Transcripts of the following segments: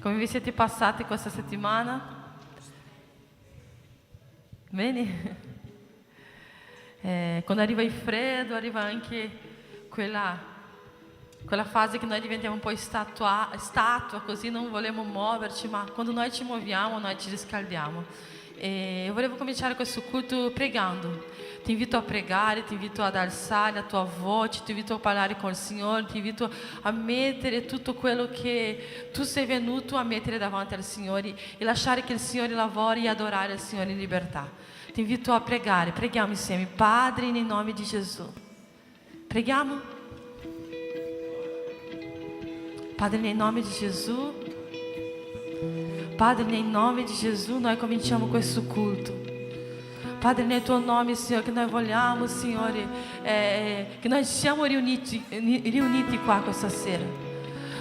Come vi siete passati questa settimana? Bene? Quando arriva il freddo, arriva anche quella fase che noi diventiamo un po' statua, così non vogliamo muoverci, ma quando noi ci muoviamo, noi ci riscaldiamo. E eu volevo cominciare questo culto pregando. Ti invito a pregare, ti invito ad alzare a tua voce, ti invito a parlare con il Signore, ti invito a mettere tutto quello che tu sei venuto a mettere davanti al Signore e lasciare che il Signore lavori e adorare il Signore in libertà. Ti invito a pregare, preghiamo insieme. Padre, in nome di Gesù. Preghiamo? Padre, nel nome di Gesù. Padre, nel nome di Gesù, noi cominciamo questo culto. Padre, nel tuo nome, Signore, che noi vogliamo, Signore, che noi siamo riuniti qua questa sera.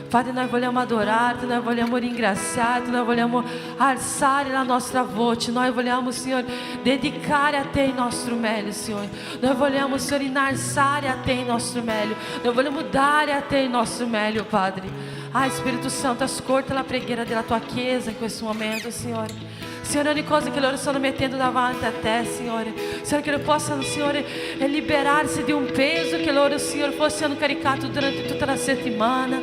Padre, noi vogliamo adorarti, noi vogliamo ringraziarti, noi vogliamo alzare la nostra voce, noi vogliamo, Signore, dedicare a Te il nostro meglio, Signore. Noi vogliamo, Signore, innalzare a Te il nostro meglio, noi vogliamo dare a Te il nostro meglio, Padre. Spirito Santo, ascolta la preghiera della tua Chiesa in questo momento, Signore. Signore, ogni cosa che loro stanno mettendo davanti a Te, Signore. Signore, che loro possano, Signore, liberarsi di un peso che loro, Signore, fossero caricati durante tutta la settimana.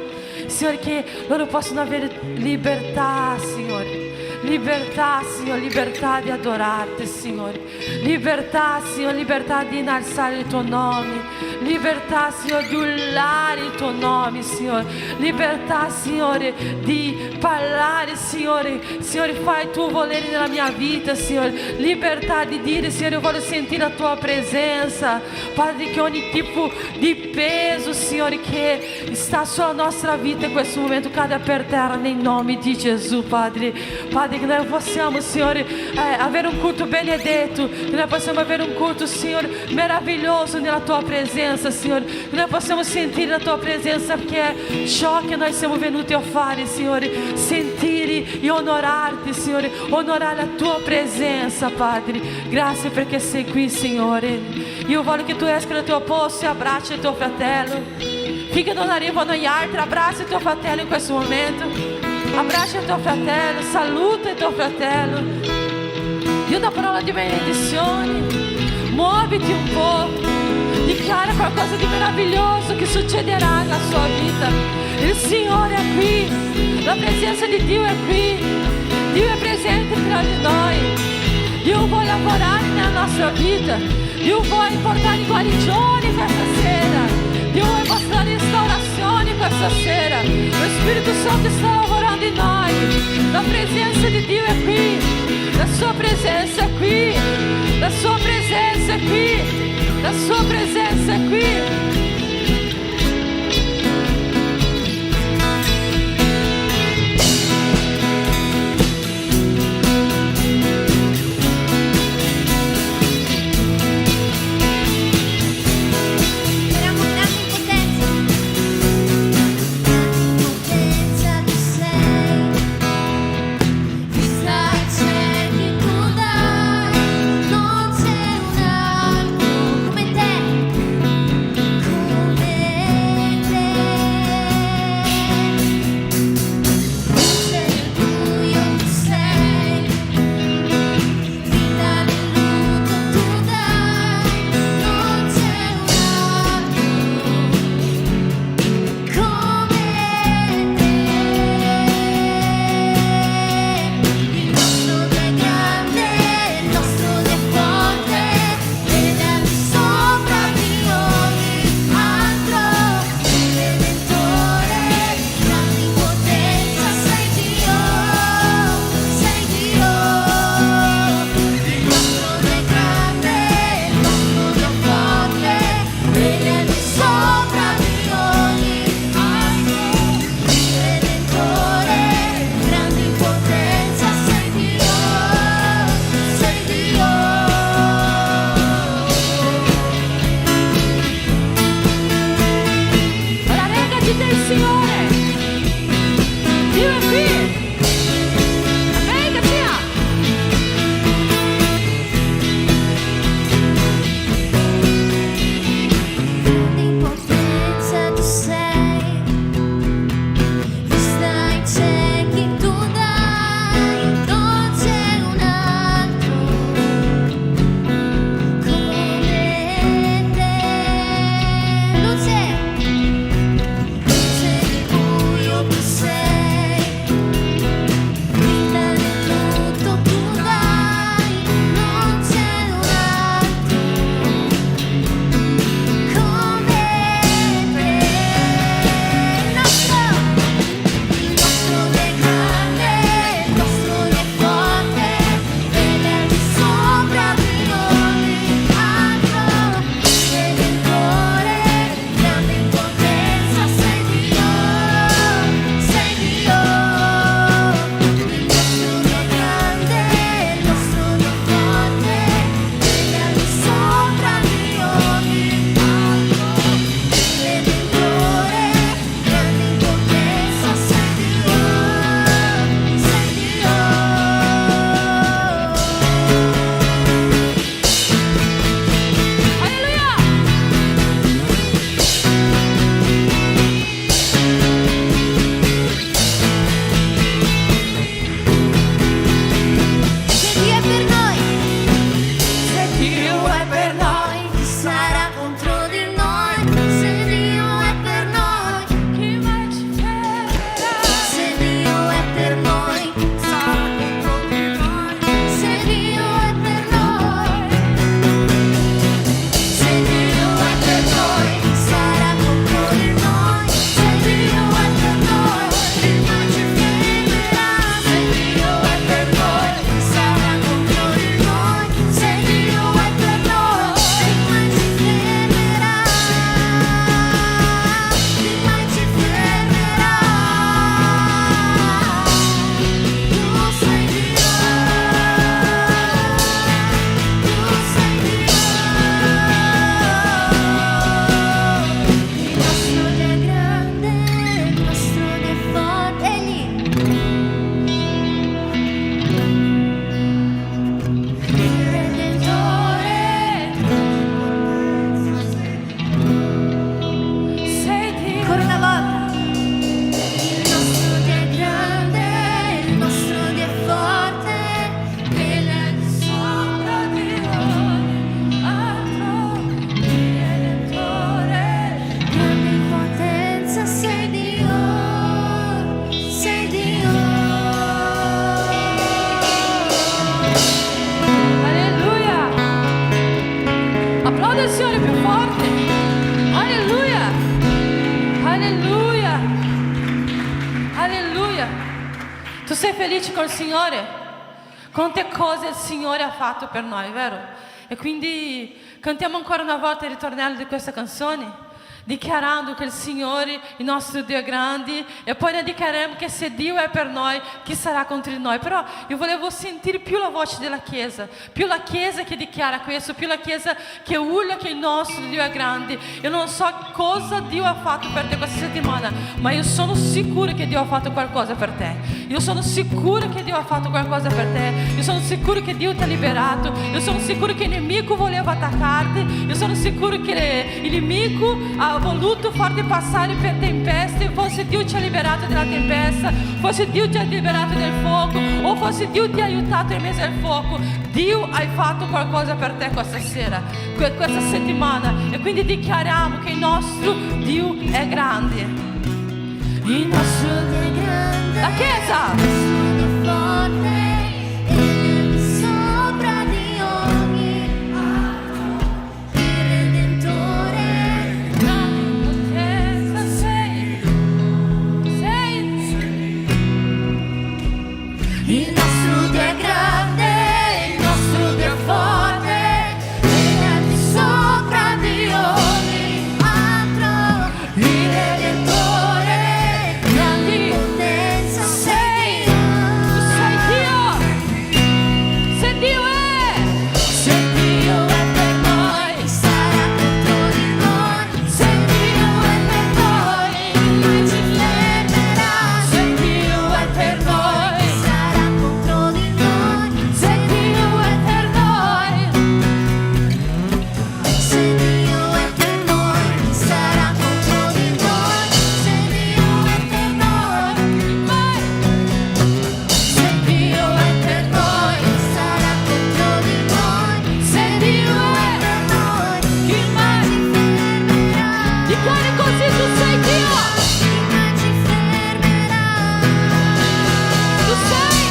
Signore, che loro possano avere libertà, Signore. Libertà, Signore, libertà di adorarti, Signore. Libertà, Signore, libertà di innalzare il tuo nome. Libertà, Signore, di urlare il tuo nome, Signore. Libertà, Signore, di parlare, Signore. Signore, fai il tuo volere nella mia vita, Signore. Libertà di dire, Signore, io voglio sentire la tua presenza. Padre, che ogni tipo di peso, Signore, che sta sulla nostra vita in questo momento cada per terra nel nome di Gesù, Padre. Padre, che noi possiamo, Signore, avere un culto benedetto, che noi possiamo avere un culto, Signore, meraviglioso nella tua presenza, Signore, che noi possiamo sentire la tua presenza, che è ciò che noi siamo venuti a fare, Signore, sentire e onorarti, Signore, onorare la tua presenza, Padre. Grazie perché sei qui, Signore. Io voglio che tu esca dal tuo posto e abbracci il tuo fratello. Finché non arrivano gli altri, abbraccia il tuo fratello in questo momento. Abbraccia il tuo fratello, saluta il tuo fratello. Dio una parola di benedizione. Muoviti un po'. Dichiara qualcosa di meraviglioso che succederà nella sua vita. Il Signore è qui. La presenza di Dio è qui. Dio è presente tra di noi. Dio vuole lavorare nella nostra vita. Dio vuole portare guarigione questa sera. Dio vuole mostrare restaurazione questa sera. Lo Spirito Santo sta lavorando in noi. La presenza di Dio è qui. La sua presenza è qui. La sua presenza è qui. La sua presenza è qui. Non c'è un altro come te. Tu sei felice col Signore? Quante cose il Signore ha fatto per noi, vero? E quindi cantiamo ancora una volta il ritornello di questa canzone, dichiarando che il Signore, il nostro Dio è grande, e poi ne dichiareremo che se Dio è per noi, chi sarà contro noi? Però io volevo sentire più la voce della Chiesa, più la Chiesa che dichiara questo, più la Chiesa che urla che il nostro Dio è grande. Io non so cosa Dio ha fatto per te questa settimana, ma io sono sicura che Dio ha fatto qualcosa per te. Io sono sicura che Dio ha fatto qualcosa per te. Io sono sicura che Dio ti ha liberato. Io sono sicura che il nemico voleva attaccarti. Io sono sicura che il nemico ha voluto farti passare per tempeste. Forse Dio ti ha liberato dalla tempesta, forse Dio ti ha liberato dal fuoco, o forse Dio ti ha aiutato in mezzo al fuoco. Dio ha fatto qualcosa per te questa sera, questa settimana, e quindi dichiariamo che il nostro Dio è grande. Il nostro Dio è grande. La Chiesa è forte, e sopra di ogni altro, il Redentore. Il nostro Dio è grande, il nostro Dio è forte, e al di sopra di ogni altro, il Redentore, grande potenza sei. Tu sei Dio. Se Dio è per noi, chi sarà contro di noi? Se Dio è per noi, chi mai ci fermerà? Se Dio è per noi, Chi sarà contro di noi? se Dio è per noi, Se Dio è per noi, chi sarà contro di noi? Se Dio è per noi, mai. se Dio è per noi, chi sarà contro di noi? Se Dio è per noi, chi mai ci fermerà? Dichiari così, tu sei Dio. Chi mai ci fermerà? Tu sei.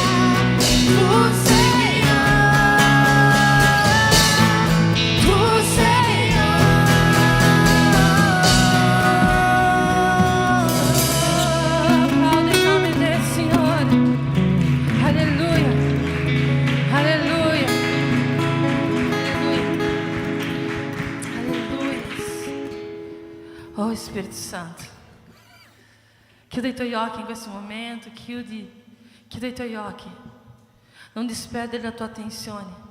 Tu sei Applauda il nome del Signore. Alleluia. Alleluia. Alleluia. Alleluia. Oh Spirito Santo, chiudi i tuoi occhi in questo momento, chiudi i tuoi occhi. Non disperdere la tua attenzione.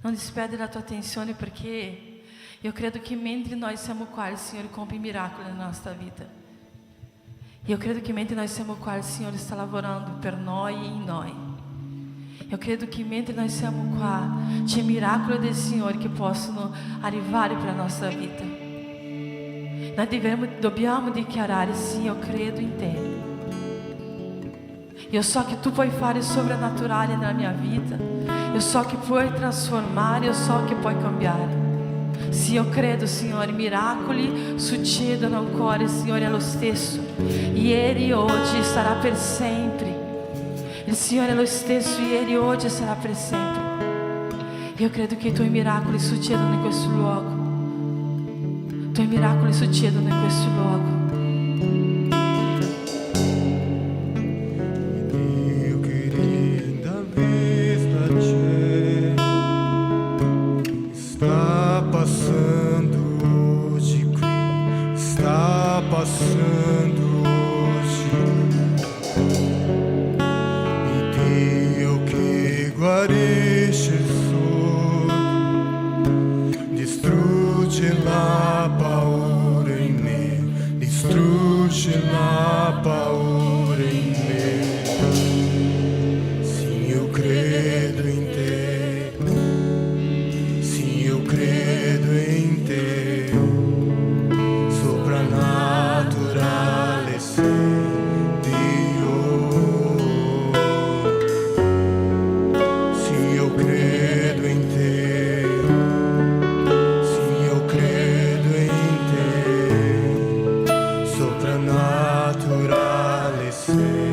Non disperdere la tua attenzione, perché io credo che mentre noi siamo qua il Signore compie miracoli nella nostra vita. Io credo che mentre noi siamo qua il Signore sta lavorando per noi e in noi. Io credo che mentre noi siamo qua c'è miracoli del Signore che possono arrivare per la nostra vita. Noi dobbiamo dichiarare: sì, io credo in te. Io so che tu puoi fare sovrannaturale nella mia vita. Io so che puoi trasformare, io so che puoi cambiare. Sì, io credo, Signore, miracoli succedono ancora, Signore, è lo stesso. Ieri, oggi, sarà per sempre. Il Signore è lo stesso, ieri, oggi e sarà per sempre. Io credo che i tuoi miracoli succedano in questo luogo. I tuoi miracoli succedono in questo luogo. Dio che linda vista c'è, sta passando oggi qui, sta passando oggi. Il Dio che guarisce il sordo, distrugge la paura in me, distrugge la paura in me. Sì, io credo in te, sì, io credo in te, soprannaturale sei Dio. Sì, io credo in te, sì, io credo in te, soprannaturale sei.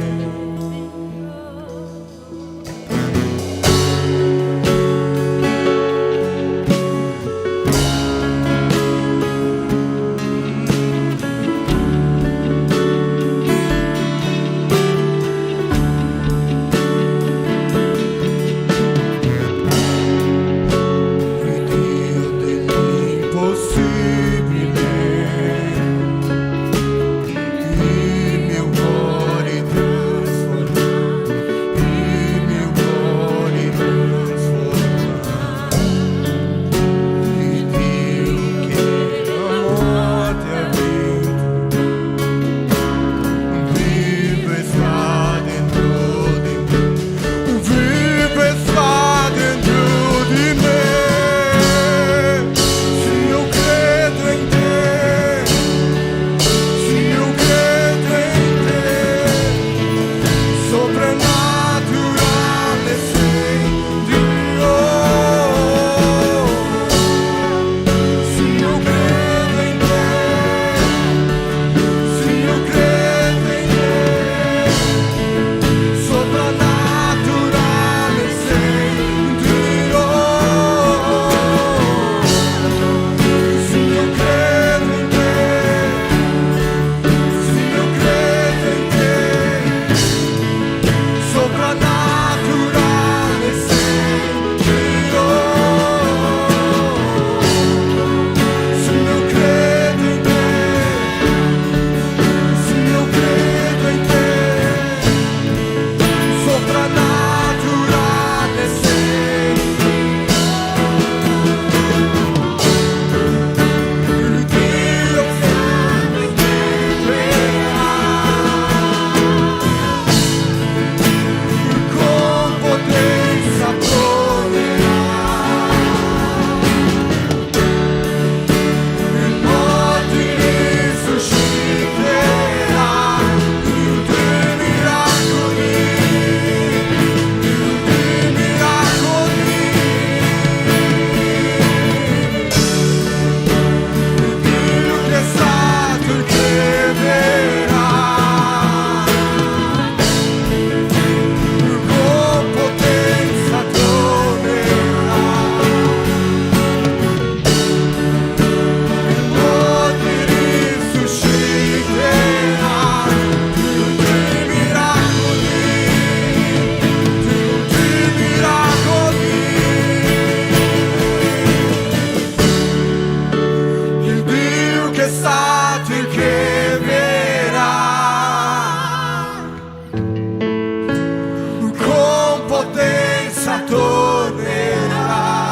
con potenza tornerà.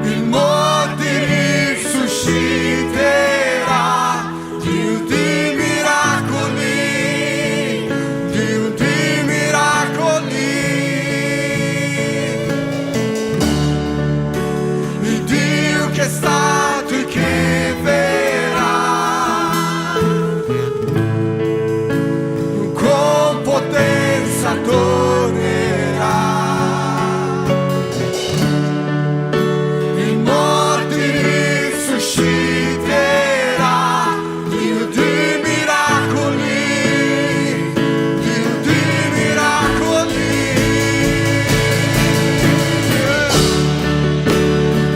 Il morto risusciterà, Dio di miracoli, Dio di miracoli. Il Dio che è stato e che verrà, con potenza tornerà. Il morto risusciterà, Dio di miracoli, Dio di miracoli.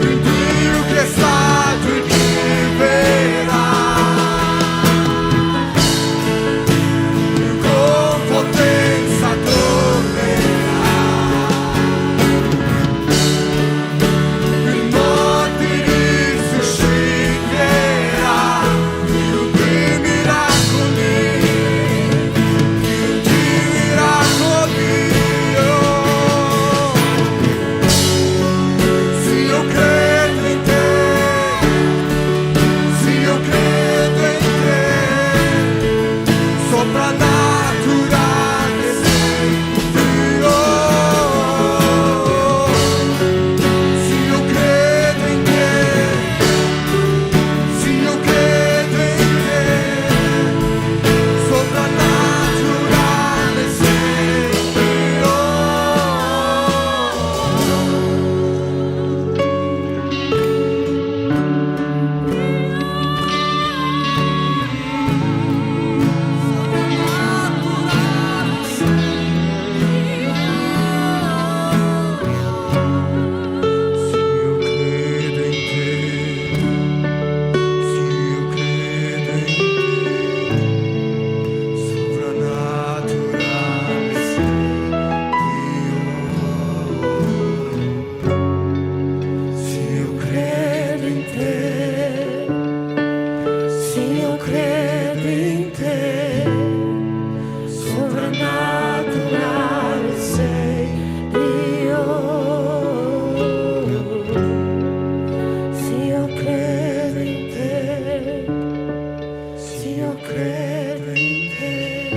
Il Dio che è stato e che verrà, con potenza tornerà. Il morto risusciterà, Dio di miracoli, Dio di miracoli. Sì, io credo in te, sì, io credo in te, soprannaturale sei Dio. Sì, io credo in te, sì, io credo in te, soprannaturale sei Dio. Sì, io credo in te, sì, io credo in te, soprannaturale sei Dio. Sì, io credo in te, sì, io credo in te, soprannaturale sei Dio. Sì, io credo in te, sì, io credo in te,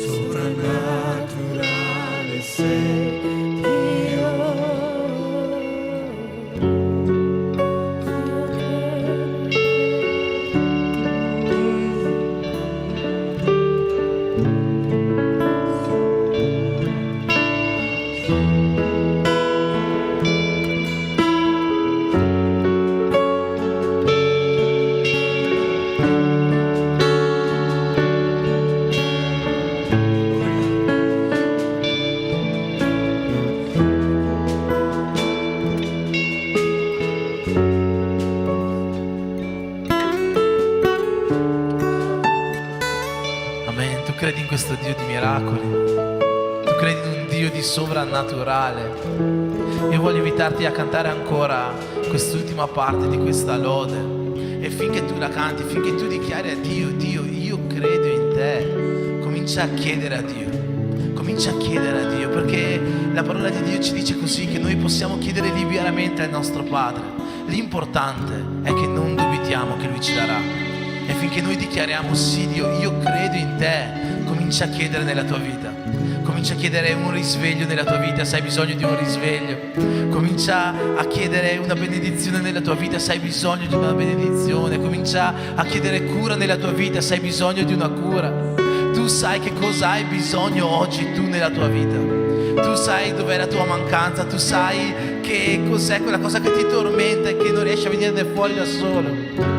soprannaturale sei Dio. Amen. Tu credi in questo Dio di miracoli, tu credi in un Dio di sovrannaturale. Io voglio invitarti a cantare ancora quest'ultima parte di questa lode, e finché tu la canti, finché tu dichiari a Dio: Dio, io credo in te, comincia a chiedere a Dio, comincia a chiedere a Dio, perché la parola di Dio ci dice così, che noi possiamo chiedere liberamente al nostro Padre. L'importante è che non dubitiamo che Lui ci darà. E finché noi dichiariamo: sì Dio, io credo in te, comincia a chiedere nella tua vita, comincia a chiedere un risveglio nella tua vita se hai bisogno di un risveglio, comincia a chiedere una benedizione nella tua vita se hai bisogno di una benedizione, comincia a chiedere cura nella tua vita se hai bisogno di una cura. Tu sai che cosa hai bisogno oggi tu nella tua vita, tu sai dov'è la tua mancanza, tu sai che cos'è quella cosa che ti tormenta e che non riesci a venire fuori da solo.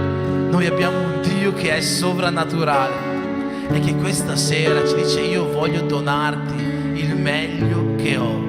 Noi abbiamo un Dio che è sovrannaturale e che questa sera ci dice: io voglio donarti il meglio che ho.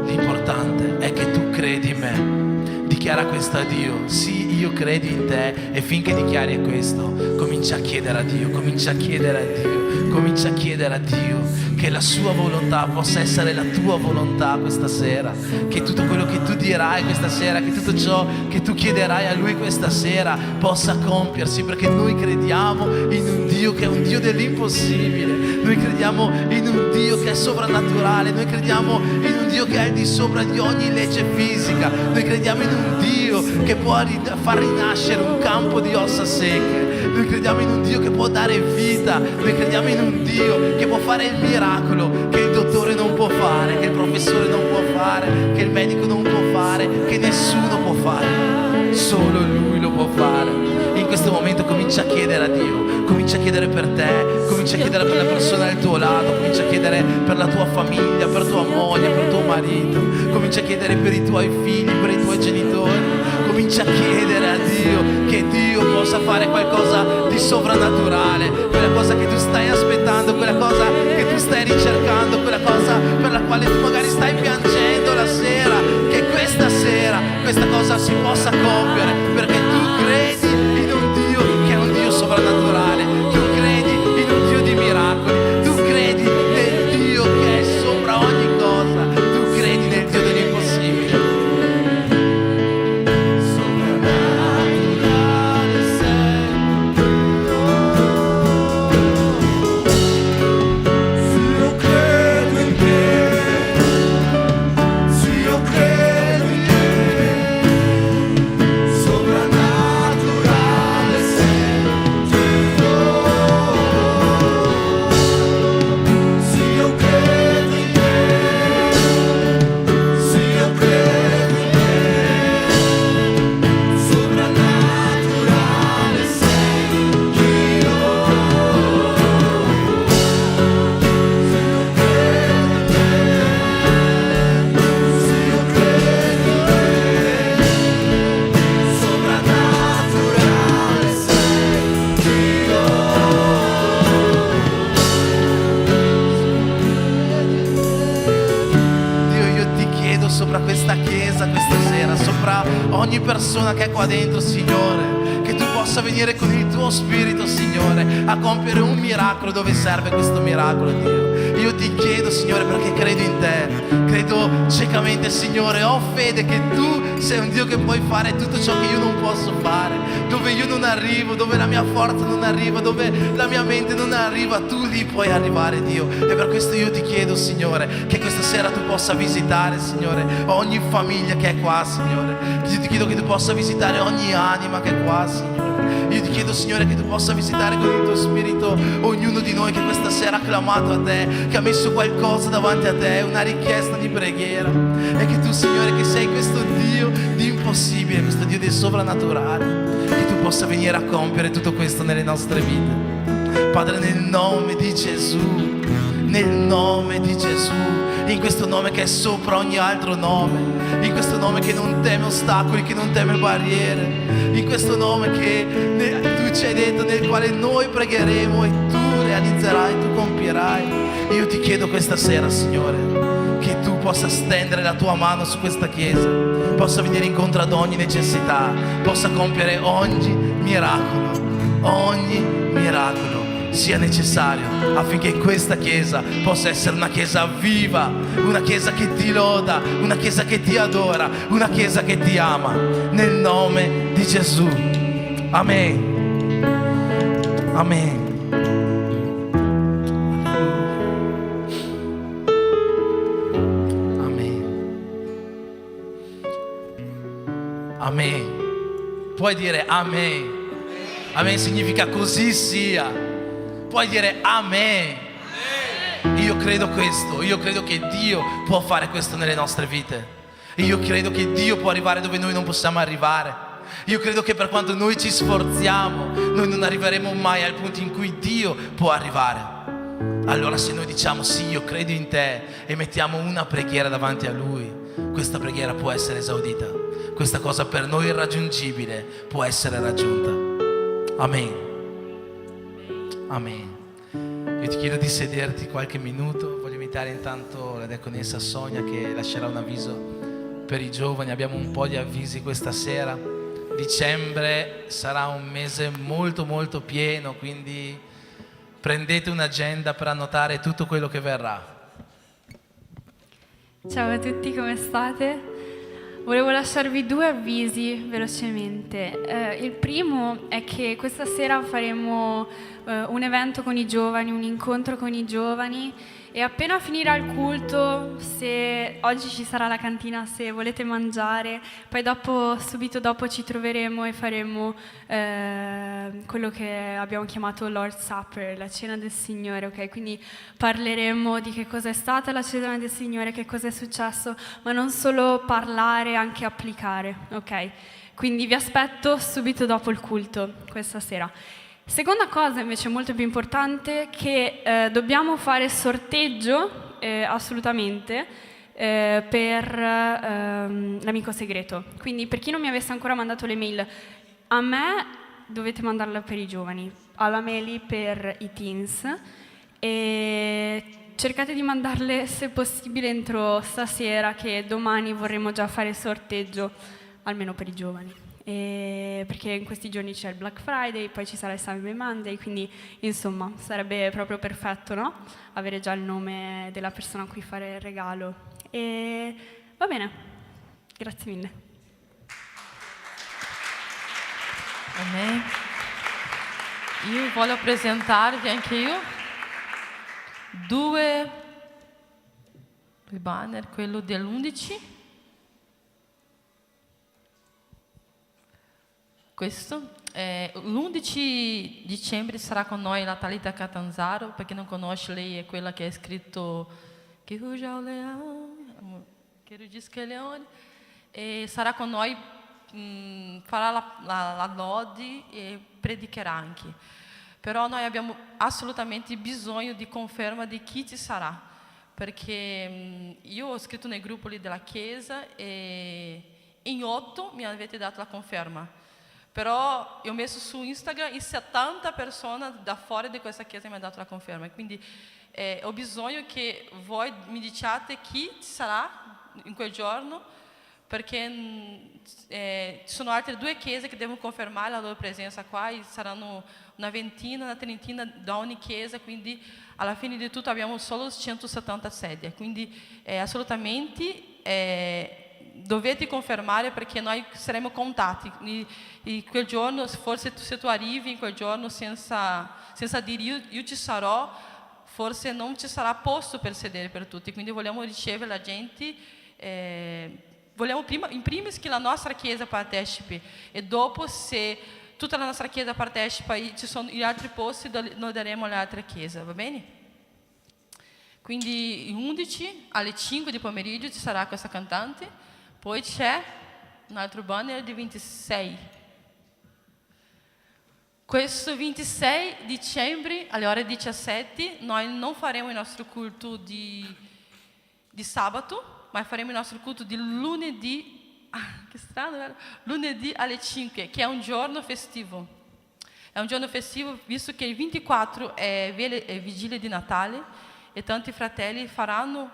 L'importante è che tu credi in me. dichiara questo a Dio. Sì, io credo in te, e finché dichiari questo, comincia a chiedere a Dio, comincia a chiedere a Dio, comincia a chiedere a Dio che la sua volontà possa essere la tua volontà questa sera, che tutto quello che tu dirai questa sera, che tutto ciò che tu chiederai a Lui questa sera possa compiersi, perché noi crediamo in un Dio che è un Dio dell'impossibile, noi crediamo in un Dio che è sovrannaturale, noi crediamo in un Dio che è al di sopra di ogni legge fisica, noi crediamo in un Dio che può far rinascere un campo di ossa secche, noi crediamo in un Dio che può dare vita, noi crediamo in un Dio che può fare il miracolo che il dottore non può fare, che il professore non può fare, che il medico non può fare, che nessuno può fare, solo Lui lo può fare. In questo momento comincia a chiedere a Dio, comincia a chiedere per te, comincia a chiedere per la persona al tuo lato, comincia a chiedere per la tua famiglia, per tua moglie, per tuo marito, comincia a chiedere per i tuoi figli, per i tuoi genitori, comincia a chiedere a Dio che Dio possa fare qualcosa di sovrannaturale, quella cosa che tu stai aspettando, quella cosa che tu stai ricercando, quella cosa per la quale tu magari stai piangendo la sera, che questa sera questa cosa si possa compiere, perché tu credi in un Dio che è un Dio sovrannaturale, tu credi in un Dio di miracoli, tu credi nel Dio che è sopra ogni cosa, tu credi nel Dio dell'impossibile. Sovrannaturale sei Se io credo in te, se io credo in te, sovrannaturale sei Dio. Se io credo in te, se io credo in te, sovrannaturale sei Dio. Se io credo in te, sovrannaturale sei Dio. Dio, io ti chiedo sopra questa chiesa questa sera, sopra ogni persona che è qua dentro, Signore, che tu possa venire con il tuo spirito, Signore, a compiere un miracolo dove serve questo miracolo, Dio. Io ti chiedo, Signore, perché credo in te, credo ciecamente, Signore, ho fede che tu sei un Dio che puoi fare tutto ciò che io non posso fare, dove io non arrivo, dove la mia forza non arriva, dove la mia mente non arriva, tu lì puoi arrivare, Dio. E per questo io ti chiedo, Signore, che questa sera tu possa visitare, Signore, ogni famiglia che è qua, Signore. Io ti chiedo che tu possa visitare ogni anima che è qua, Signore. Io ti chiedo, Signore, che tu possa visitare con il tuo spirito ognuno di noi che questa sera ha clamato a te, che ha messo qualcosa davanti a te, una richiesta di preghiera. E che tu, Signore, che sei questo Dio di impossibile, questo Dio del sovrannaturale, che tu possa venire a compiere tutto questo nelle nostre vite. Padre, nel nome di Gesù, nel nome di Gesù, in questo nome che è sopra ogni altro nome, in questo nome che non teme ostacoli, che non teme barriere, in questo nome che tu ci hai detto, nel quale noi pregheremo e tu realizzerai, tu compierai. Io ti chiedo questa sera, Signore, che tu possa stendere la tua mano su questa chiesa, possa venire incontro ad ogni necessità, possa compiere ogni miracolo sia necessario, affinché questa chiesa possa essere una chiesa viva, una chiesa che ti loda, una chiesa che ti adora, una chiesa che ti ama, nel nome di Gesù. Amen. Amen. Amen. Puoi dire amen. Amen significa così sia. Puoi dire amen. Io credo questo. Io credo che Dio può fare questo nelle nostre vite. Io credo che Dio può arrivare dove noi non possiamo arrivare. Io credo che per quanto noi ci sforziamo, noi non arriveremo mai al punto in cui Dio può arrivare. Allora se noi diciamo sì, io credo in te, e mettiamo una preghiera davanti a Lui, questa preghiera può essere esaudita. Questa cosa per noi irraggiungibile può essere raggiunta. Amen. Amen. Io ti chiedo di sederti qualche minuto. Voglio invitare intanto la diaconessa Sonia che lascerà un avviso per i giovani. Abbiamo un po' di avvisi questa sera. Dicembre sarà un mese molto molto pieno, quindi prendete un'agenda per annotare tutto quello che verrà. Ciao a tutti, come state? Volevo lasciarvi 2 avvisi velocemente. Il primo è che questa sera faremo un evento con i giovani, un incontro con i giovani, e appena finirà il culto, se oggi ci sarà la cantina, se volete mangiare, poi subito dopo ci troveremo e faremo quello che abbiamo chiamato Lord's Supper, la cena del Signore, ok? Quindi parleremo di che cosa è stata la cena del Signore, che cosa è successo, ma non solo parlare, anche applicare, ok? Quindi vi aspetto subito dopo il culto questa sera. Seconda cosa invece molto più importante, che dobbiamo fare sorteggio assolutamente per l'amico segreto. Quindi per chi non mi avesse ancora mandato le mail, a me dovete mandarla per i giovani, alla Meli per i teens, e cercate di mandarle se possibile entro stasera, che domani vorremmo già fare sorteggio almeno per i giovani. Perché in questi giorni c'è il Black Friday, poi ci sarà il Cyber Monday, quindi insomma sarebbe proprio perfetto, no? Avere già il nome della persona a cui fare il regalo. E va bene, grazie mille. Amém. Io voglio presentarvi anche io 2 banner, quello dell'11. Questo, l'11 dicembre sarà con noi la Thalita Catanzaro. Per chi non conosce, lei è quella che ha scritto Che ruja o leão, che rugisca il leone, e sarà con noi, farà la lode e predicherà anche. Però noi abbiamo assolutamente bisogno di conferma di chi ci sarà, perché io ho scritto nel gruppo lì della chiesa e in 8 mi avete dato la conferma. Però io ho messo su Instagram e 70 persone da fuori di questa chiesa mi hanno dato la conferma. Quindi ho bisogno che voi mi diciate chi ci sarà in quel giorno, perché ci sono altre 2 chiese che devono confermare la loro presenza qua, e saranno una ventina, una trentina da ogni chiesa, quindi alla fine di tutto abbiamo solo 170 sedie. Quindi assolutamente dovete confermare, perché noi saremo contati e quel giorno, forse se tu arrivi in quel giorno senza dire io ci sarò, forse non ci sarà posto per sedere per tutti. Quindi vogliamo ricevere la gente, vogliamo in primis che la nostra chiesa partecipi, e dopo, se tutta la nostra chiesa partecipa e ci sono gli altri posti, noi daremo alle altre chiese, va bene? Quindi il 11 alle 5 di pomeriggio ci sarà questa cantante. Poi c'è un altro banner di 26. Questo 26 dicembre alle ore 17 noi non faremo il nostro culto di sabato, ma faremo il nostro culto di lunedì. Che strano, vero? Lunedì alle 5, che è un giorno festivo. È un giorno festivo visto che il 24 è vigilia di Natale e tanti fratelli staranno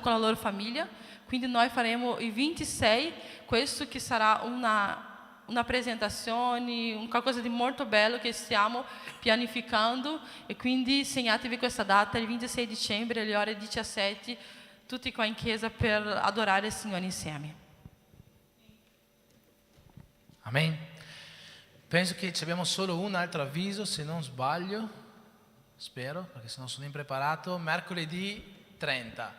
con la loro famiglia. Quindi noi faremo il 26, questo che sarà una presentazione, qualcosa di molto bello che stiamo pianificando, e quindi segnatevi questa data, il 26 dicembre alle ore 17, tutti qua in chiesa per adorare il Signore insieme. Amen. Penso che abbiamo solo un altro avviso, se non sbaglio, spero, perché se no sono impreparato. Mercoledì 30.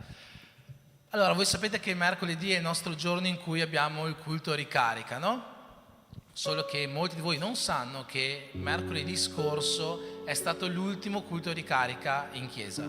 Allora, voi sapete che mercoledì è il nostro giorno in cui abbiamo il culto ricarica, no? Solo che molti di voi non sanno che mercoledì scorso è stato l'ultimo culto ricarica in chiesa,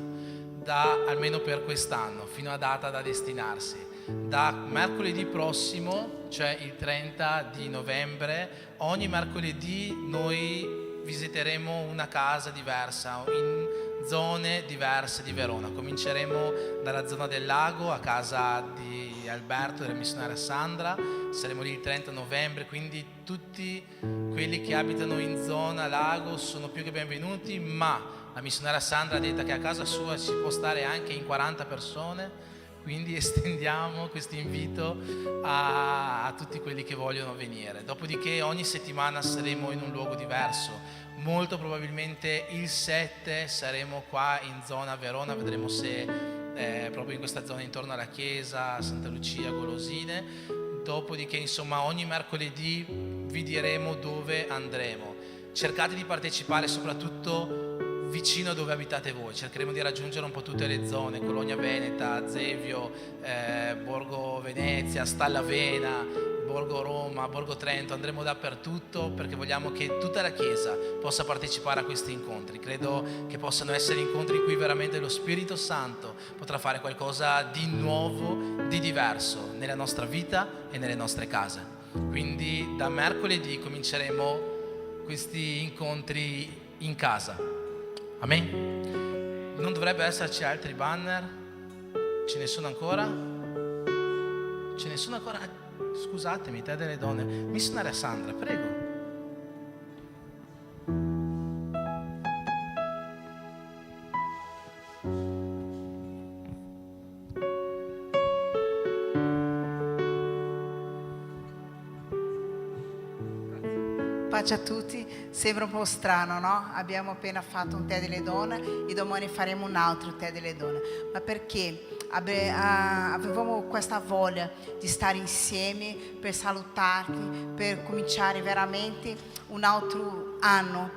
almeno per quest'anno, fino a data da destinarsi. Da mercoledì prossimo, cioè il 30 di novembre, ogni mercoledì noi visiteremo una casa diversa, in zone diverse di Verona. Cominceremo dalla zona del lago, a casa di Alberto, della missionaria Sandra. Saremo lì il 30 novembre, quindi tutti quelli che abitano in zona lago sono più che benvenuti, ma la missionaria Sandra ha detto che a casa sua si può stare anche in 40 persone, quindi estendiamo questo invito a tutti quelli che vogliono venire. Dopodiché ogni settimana saremo in un luogo diverso. Molto probabilmente il 7 saremo qua in zona Verona, vedremo se proprio in questa zona intorno alla chiesa, Santa Lucia, Golosine. Dopodiché insomma ogni mercoledì vi diremo dove andremo. Cercate di partecipare soprattutto vicino a dove abitate voi. Cercheremo di raggiungere un po' tutte le zone: Cologna Veneta, Zevio, Borgo Venezia, Stallavena, Borgo Roma, Borgo Trento. Andremo dappertutto perché vogliamo che tutta la Chiesa possa partecipare a questi incontri. Credo che possano essere incontri in cui veramente lo Spirito Santo potrà fare qualcosa di nuovo, di diverso nella nostra vita e nelle nostre case. Quindi da mercoledì cominceremo questi incontri in casa. Amen. Non dovrebbe esserci altri banner? Ce ne sono ancora? Ce ne sono ancora? Scusatemi, te delle donne. Missionaria Sandra, prego. Pace a tutti, sembra un po' strano, no? Abbiamo appena fatto un tè delle donne e domani faremo un altro tè delle donne, ma perché avevamo questa voglia di stare insieme per salutarti, per cominciare veramente un altro anno,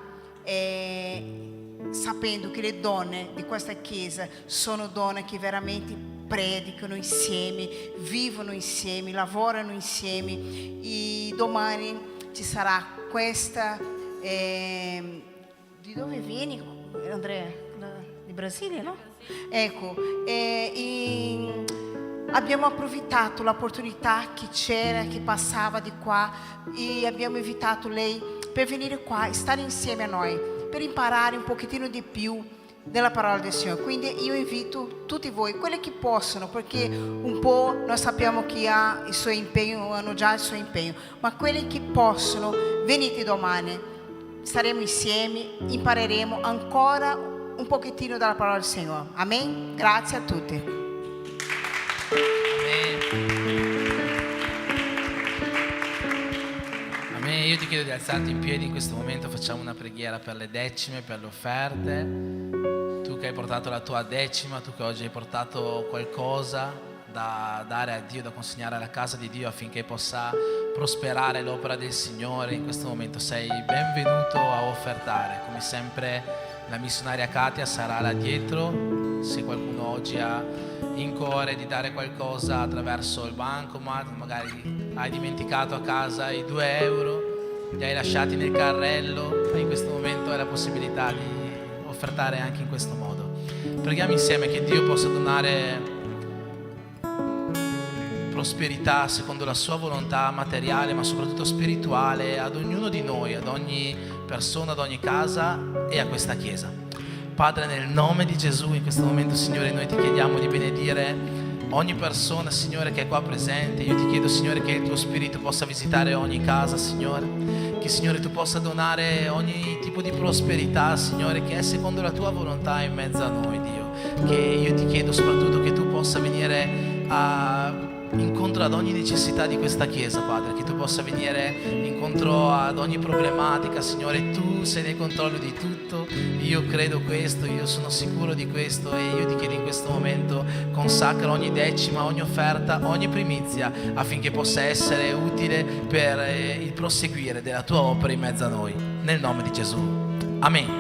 sapendo che le donne di questa chiesa sono donne che veramente predicano insieme, vivono insieme, lavorano insieme, e domani ci sarà questa, di dove vieni Andrea? Di Brasile, no? Ecco, abbiamo approfittato l'opportunità che c'era, che passava di qua, e abbiamo invitato lei per venire qua e stare insieme a noi, per imparare un pochettino di più della parola del Signore. Quindi io invito tutti voi, quelli che possono, perché un po' noi sappiamo che ha il suo impegno, hanno già il suo impegno, ma quelli che possono, venite domani, staremo insieme, impareremo ancora un pochettino dalla parola del Signore. Amen? Grazie a tutti. Amen. Io ti chiedo di alzarti in piedi in questo momento, facciamo una preghiera per le decime, per le offerte. Tu che hai portato la tua decima, tu che oggi hai portato qualcosa da dare a Dio, da consegnare alla casa di Dio affinché possa prosperare l'opera del Signore, in questo momento sei benvenuto a offertare. Come sempre la missionaria Katia sarà là dietro. Se qualcuno oggi ha in cuore di dare qualcosa attraverso il bancomat, magari hai dimenticato a casa i 2 euro, li hai lasciati nel carrello, in questo momento hai la possibilità di offertare anche in questo modo. Preghiamo insieme che Dio possa donare prosperità secondo la sua volontà materiale, ma soprattutto spirituale, ad ognuno di noi, ad ogni persona, ad ogni casa e a questa chiesa. Padre, nel nome di Gesù, in questo momento, Signore, noi ti chiediamo di benedire ogni persona, Signore, che è qua presente. Io ti chiedo, Signore, che il tuo Spirito possa visitare ogni casa, Signore, che, Signore, tu possa donare ogni tipo di prosperità, Signore, che è secondo la tua volontà in mezzo a noi, Dio. Che io ti chiedo soprattutto che tu possa venire incontro ad ogni necessità di questa chiesa, Padre, che tu possa venire incontro ad ogni problematica, Signore. Tu sei nel controllo di tutto, io credo questo, io sono sicuro di questo, e io ti chiedo in questo momento, consacra ogni decima, ogni offerta, ogni primizia, affinché possa essere utile per il proseguire della tua opera in mezzo a noi, nel nome di Gesù. Amen.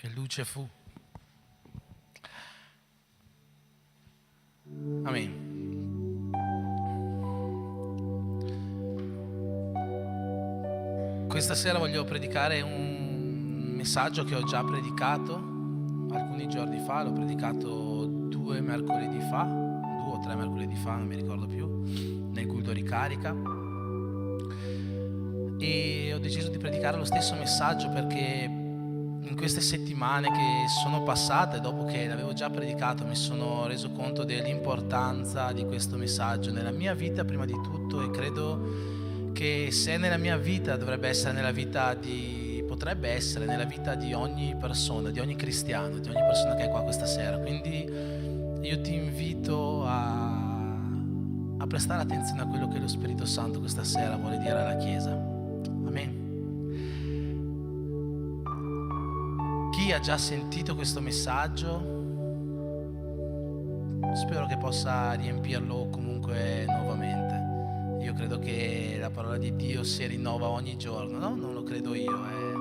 e luce fu. Amen. Questa sera voglio predicare un messaggio che ho già predicato alcuni giorni fa, l'ho predicato 2 mercoledì fa, 2 o 3 mercoledì fa, non mi ricordo più, nel culto ricarica. E ho deciso di predicare lo stesso messaggio perché in queste settimane che sono passate, dopo che l'avevo già predicato, mi sono reso conto dell'importanza di questo messaggio nella mia vita prima di tutto, e credo che se nella mia vita potrebbe essere nella vita di ogni persona, di ogni cristiano, di ogni persona che è qua questa sera. Quindi io ti invito a prestare attenzione a quello che lo Spirito Santo questa sera vuole dire alla Chiesa. Amen. Chi ha già sentito questo messaggio, spero che possa riempirlo comunque nuovamente. Io credo che la parola di Dio si rinnova ogni giorno, no? Non lo credo io, è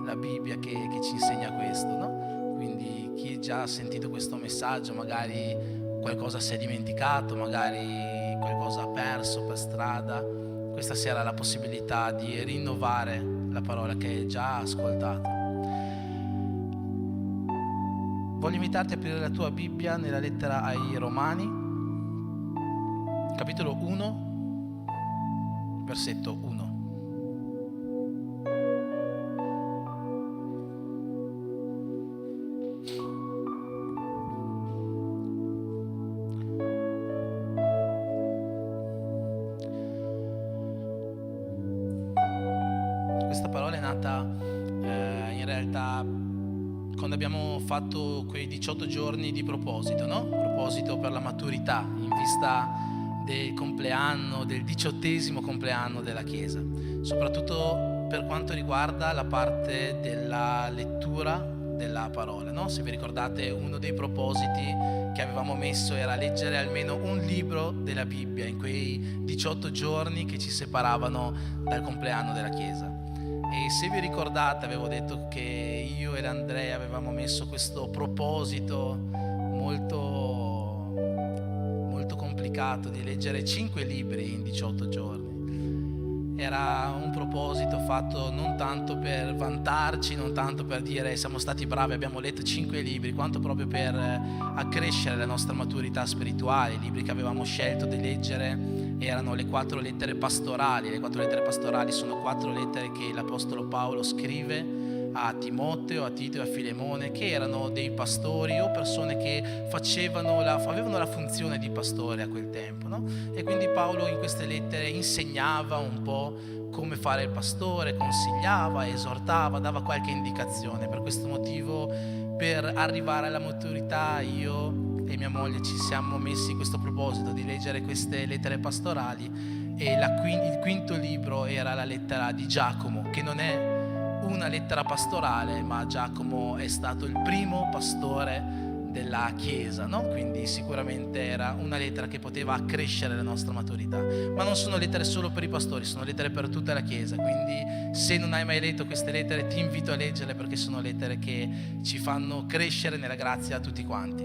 la Bibbia che ci insegna questo, no? Quindi chi già ha sentito questo messaggio, magari qualcosa si è dimenticato, magari qualcosa ha perso per strada, questa sera ha la possibilità di rinnovare la parola che hai già ascoltato. Voglio invitarti a aprire la tua Bibbia nella lettera ai Romani, capitolo 1, versetto 1. Questa parola è nata in realtà quando abbiamo fatto quei 18 giorni di proposito, no? Proposito per la maturità in vista del compleanno, del 18° compleanno della Chiesa, soprattutto per quanto riguarda la parte della lettura della parola, no? Se vi ricordate, uno dei propositi che avevamo messo era leggere almeno un libro della Bibbia in quei 18 giorni che ci separavano dal compleanno della Chiesa. E se vi ricordate, avevo detto che io e Andrea avevamo messo questo proposito molto complicato di leggere 5 libri in 18 giorni. Era un proposito fatto non tanto per vantarci, non tanto per dire siamo stati bravi, abbiamo letto 5 libri, quanto proprio per accrescere la nostra maturità spirituale. I libri che avevamo scelto di leggere erano le 4 lettere pastorali. Le 4 lettere pastorali sono 4 lettere che l'Apostolo Paolo scrive a Timoteo, a Tito e a Filemone, che erano dei pastori o persone che avevano la funzione di pastore a quel tempo, no? E quindi Paolo in queste lettere insegnava un po' come fare il pastore, consigliava, esortava, dava qualche indicazione. Per questo motivo, per arrivare alla maturità, io e mia moglie ci siamo messi questo proposito di leggere queste lettere pastorali, e il 5° libro era la lettera di Giacomo, che non è una lettera pastorale, ma Giacomo è stato il primo pastore della Chiesa, no? Quindi sicuramente era una lettera che poteva accrescere la nostra maturità. Ma non sono lettere solo per i pastori, sono lettere per tutta la Chiesa. Quindi se non hai mai letto queste lettere, ti invito a leggerle, perché sono lettere che ci fanno crescere nella grazia a tutti quanti.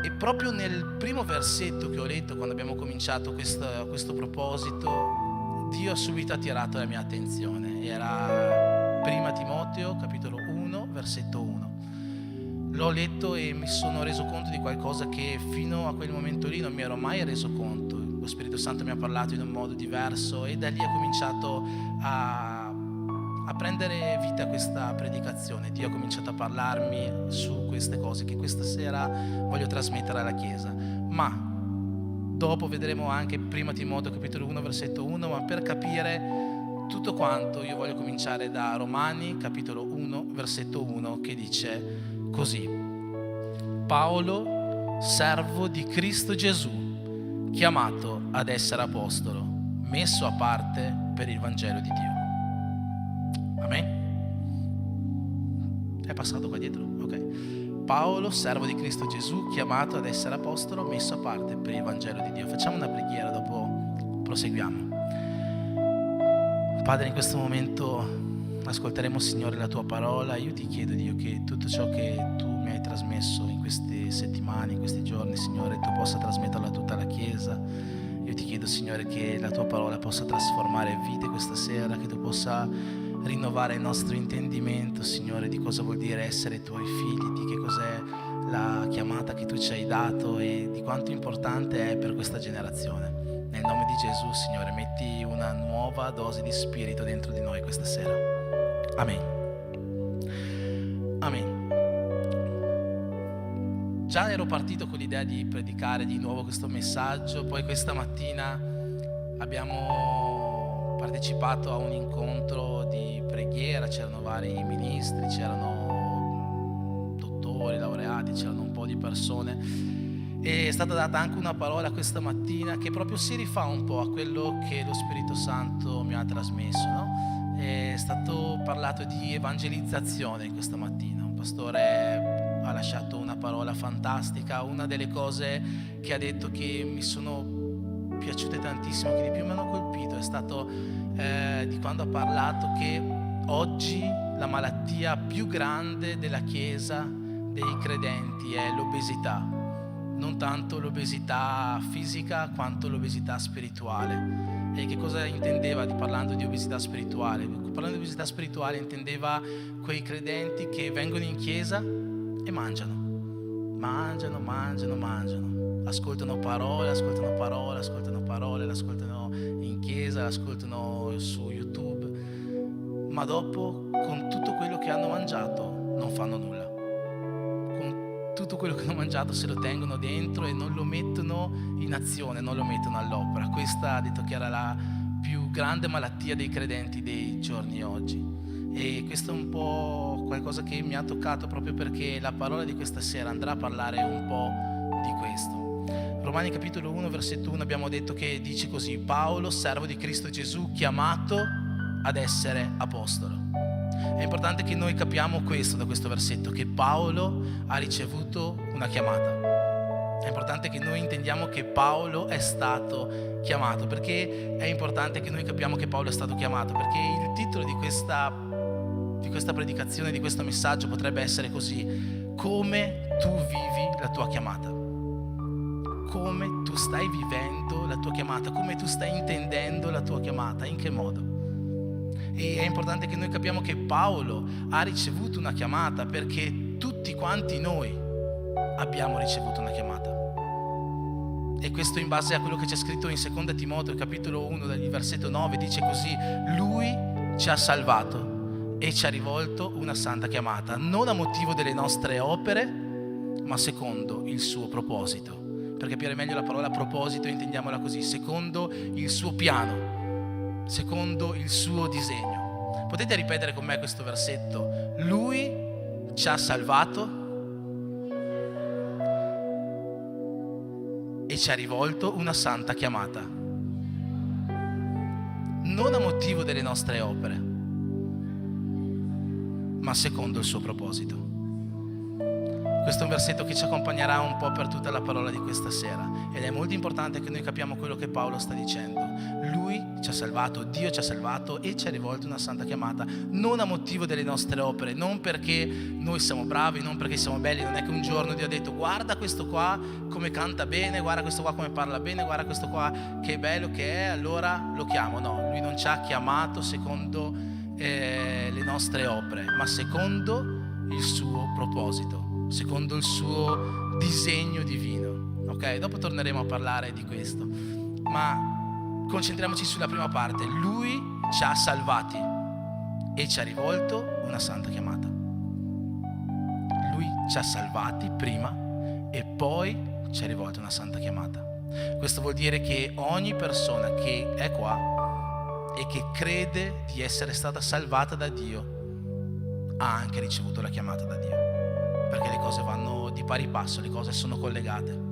E proprio nel primo versetto che ho letto, quando abbiamo cominciato questo proposito, Dio ha subito attirato la mia attenzione. Era 1 Timoteo, capitolo 1, versetto 1. L'ho letto e mi sono reso conto di qualcosa che fino a quel momento lì non mi ero mai reso conto. Lo Spirito Santo mi ha parlato in un modo diverso, e da lì ha cominciato a prendere vita questa predicazione. Dio ha cominciato a parlarmi su queste cose che questa sera voglio trasmettere alla Chiesa. Ma dopo vedremo anche 1 Timoteo capitolo 1 versetto 1, ma per capire tutto quanto io voglio cominciare da Romani capitolo 1 versetto 1, che dice così: Paolo, servo di Cristo Gesù, chiamato ad essere apostolo, messo a parte per il Vangelo di Dio. Amen? È passato qua dietro? Ok. Paolo, servo di Cristo Gesù, chiamato ad essere apostolo, messo a parte per il Vangelo di Dio. Facciamo una preghiera, dopo proseguiamo. Padre, in questo momento ascolteremo, Signore, la tua parola. Io ti chiedo, Dio, che tutto ciò che tu mi hai trasmesso in queste settimane, in questi giorni, Signore, tu possa trasmetterlo a tutta la Chiesa. Io ti chiedo, Signore, che la tua parola possa trasformare vite questa sera, che tu possa rinnovare il nostro intendimento, Signore, di cosa vuol dire essere tuoi figli, di che cos'è la chiamata che tu ci hai dato e di quanto importante è per questa generazione. Nel nome di Gesù, Signore, metti una nuova dose di spirito dentro di noi questa sera. Amen. Amen. Già ero partito con l'idea di predicare di nuovo questo messaggio, poi questa mattina abbiamo partecipato a un incontro di preghiera, c'erano vari ministri, c'erano dottori, laureati, c'erano un po' di persone. E è stata data anche una parola questa mattina che proprio si rifà un po' a quello che lo Spirito Santo mi ha trasmesso, no? È stato parlato di evangelizzazione questa mattina. Un pastore ha lasciato una parola fantastica. Una delle cose che ha detto che mi sono piaciute tantissimo, che di più mi hanno colpito, è stato di quando ha parlato che oggi la malattia più grande della Chiesa, dei credenti, è l'obesità. Non tanto l'obesità fisica quanto l'obesità spirituale. E che cosa intendeva parlando di obesità spirituale? Parlando di obesità spirituale intendeva quei credenti che vengono in chiesa e mangiano, ascoltano parole, l'ascoltano in chiesa, l'ascoltano su YouTube, ma dopo con tutto quello che hanno mangiato non fanno nulla. Tutto quello che hanno mangiato se lo tengono dentro e non lo mettono in azione, non lo mettono all'opera. Questa ha detto che era la più grande malattia dei credenti dei giorni oggi. E questo è un po' qualcosa che mi ha toccato, proprio perché la parola di questa sera andrà a parlare un po' di questo. Romani capitolo 1 versetto 1 abbiamo detto che dice così: Paolo, servo di Cristo Gesù, chiamato ad essere apostolo. È importante che noi capiamo questo da questo versetto, che Paolo ha ricevuto una chiamata. È importante che noi intendiamo che Paolo è stato chiamato. Perché è importante che noi capiamo che Paolo è stato chiamato? Perché il titolo di questa predicazione, di questo messaggio potrebbe essere così: come tu vivi la tua chiamata. Come tu stai vivendo la tua chiamata, come tu stai intendendo la tua chiamata, in che modo? E è importante che noi capiamo che Paolo ha ricevuto una chiamata, perché tutti quanti noi abbiamo ricevuto una chiamata. E questo in base a quello che c'è scritto in 2 Timoteo capitolo 1 dal versetto 9, dice così: lui ci ha salvato e ci ha rivolto una santa chiamata, non a motivo delle nostre opere, ma secondo il suo proposito. Per capire meglio la parola proposito intendiamola così: secondo il suo piano, secondo il suo disegno. Potete ripetere con me questo versetto? Lui ci ha salvato e ci ha rivolto una santa chiamata, non a motivo delle nostre opere, ma secondo il suo proposito. Questo è un versetto che ci accompagnerà un po' per tutta la parola di questa sera, ed è molto importante che noi capiamo quello che Paolo sta dicendo. Lui ci ha salvato, Dio ci ha salvato e ci ha rivolto una santa chiamata, non a motivo delle nostre opere, non perché noi siamo bravi, non perché siamo belli. Non è che un giorno Dio ha detto: guarda questo qua come canta bene, guarda questo qua come parla bene, guarda questo qua che bello che è, allora lo chiamo. No, Lui non ci ha chiamato secondo le nostre opere, ma secondo il suo proposito, secondo il suo disegno divino. Ok? Dopo torneremo a parlare di questo, ma concentriamoci sulla prima parte. Lui ci ha salvati e ci ha rivolto una santa chiamata. Lui ci ha salvati prima e poi ci ha rivolto una santa chiamata. Questo vuol dire che ogni persona che è qua e che crede di essere stata salvata da Dio ha anche ricevuto la chiamata da Dio, perché le cose vanno di pari passo, le cose sono collegate.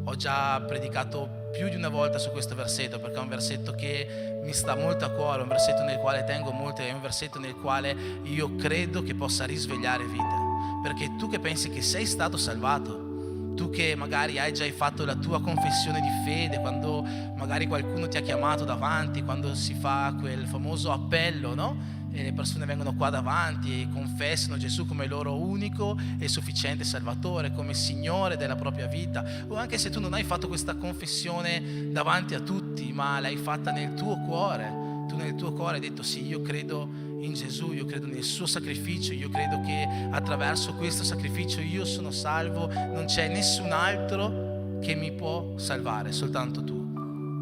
Ho già predicato più di una volta su questo versetto, perché è un versetto che mi sta molto a cuore, un versetto nel quale tengo molto, è un versetto nel quale io credo che possa risvegliare vite. Perché tu che pensi che sei stato salvato, tu che magari hai già fatto la tua confessione di fede, quando magari qualcuno ti ha chiamato davanti, quando si fa quel famoso appello, no? e le persone vengono qua davanti e confessano Gesù come loro unico e sufficiente Salvatore, come Signore della propria vita, o anche se tu non hai fatto questa confessione davanti a tutti, ma l'hai fatta nel tuo cuore. Tu nel tuo cuore hai detto sì, io credo in Gesù, io credo nel suo sacrificio, io credo che attraverso questo sacrificio io sono salvo, non c'è nessun altro che mi può salvare, soltanto tu.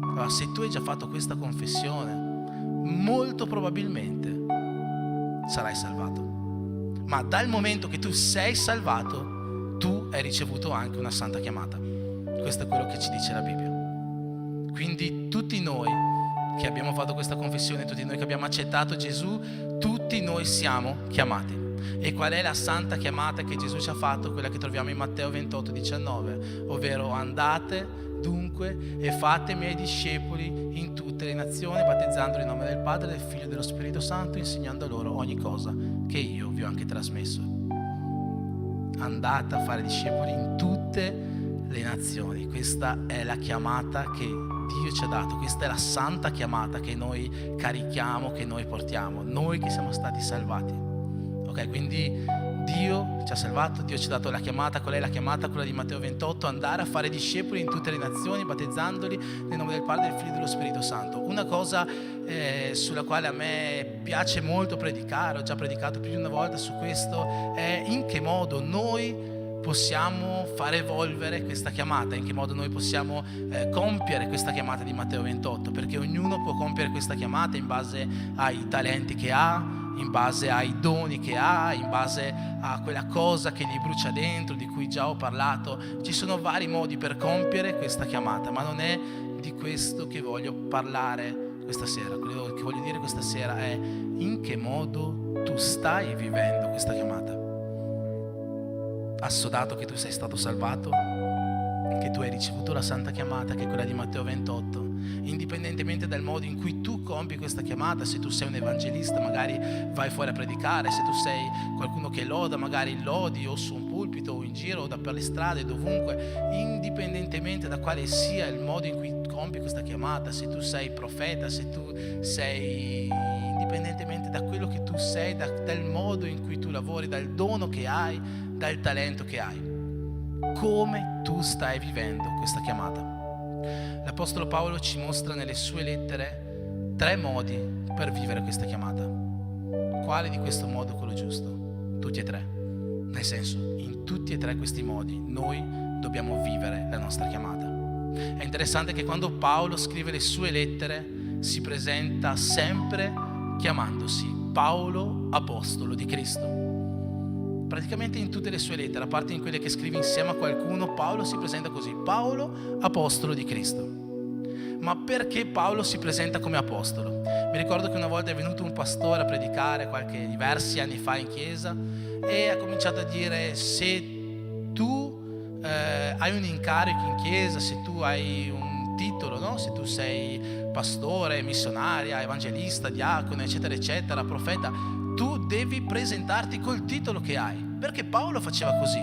Allora, se tu hai già fatto questa confessione, molto probabilmente sarai salvato. Ma dal momento che tu sei salvato, tu hai ricevuto anche una santa chiamata. Questo è quello che ci dice la Bibbia. Quindi tutti noi che abbiamo fatto questa confessione, tutti noi che abbiamo accettato Gesù, tutti noi siamo chiamati. E qual è la santa chiamata che Gesù ci ha fatto? Quella che troviamo in Matteo 28:19, ovvero andate dunque e fate miei discepoli in tutte le nazioni, battezzandoli in nome del Padre, del Figlio e dello Spirito Santo, insegnando loro ogni cosa che io vi ho anche trasmesso. Andate a fare discepoli in tutte le nazioni. Questa è la chiamata che Dio ci ha dato, questa è la santa chiamata che noi carichiamo, che noi portiamo, noi che siamo stati salvati. Ok, quindi Dio ci ha salvato, Dio ci ha dato la chiamata. Qual è la chiamata? Quella di Matteo 28, andare a fare discepoli in tutte le nazioni, battezzandoli nel nome del Padre, del Figlio e dello Spirito Santo. Una cosa sulla quale a me piace molto predicare, ho già predicato più di una volta su questo, è in che modo noi possiamo far evolvere questa chiamata, in che modo noi possiamo compiere questa chiamata di Matteo 28, perché ognuno può compiere questa chiamata in base ai talenti che ha, in base ai doni che ha, in base a quella cosa che gli brucia dentro, di cui già ho parlato. Ci sono vari modi per compiere questa chiamata, ma non è di questo che voglio parlare questa sera. Quello che voglio dire questa sera è in che modo tu stai vivendo questa chiamata. Assodato che tu sei stato salvato, che tu hai ricevuto la santa chiamata, che è quella di Matteo 28, indipendentemente dal modo in cui tu compi questa chiamata. Se tu sei un evangelista, magari vai fuori a predicare; se tu sei qualcuno che loda, magari lodi o su un pulpito o in giro o per le strade, dovunque, indipendentemente da quale sia il modo in cui compi questa chiamata. Se tu sei profeta, se tu sei, indipendentemente da quello che tu sei, dal modo in cui tu lavori, dal dono che hai, dal talento che hai, come tu stai vivendo questa chiamata. L'Apostolo Paolo ci mostra nelle sue lettere 3 modi per vivere questa chiamata. Quale di questo modo è quello giusto? Tutti e 3. Nel senso, in tutti e 3 questi modi noi dobbiamo vivere la nostra chiamata. È interessante che quando Paolo scrive le sue lettere si presenta sempre chiamandosi Paolo, apostolo di Cristo. Praticamente in tutte le sue lettere, a parte in quelle che scrive insieme a qualcuno, Paolo si presenta così: Paolo, apostolo di Cristo. Ma perché Paolo si presenta come apostolo? Mi ricordo che una volta è venuto un pastore a predicare diversi anni fa in chiesa e ha cominciato a dire: se tu hai un incarico in chiesa, se tu hai un titolo, no? Se tu sei pastore, missionaria, evangelista, diacono, eccetera eccetera, profeta, tu devi presentarti col titolo che hai, perché Paolo faceva così.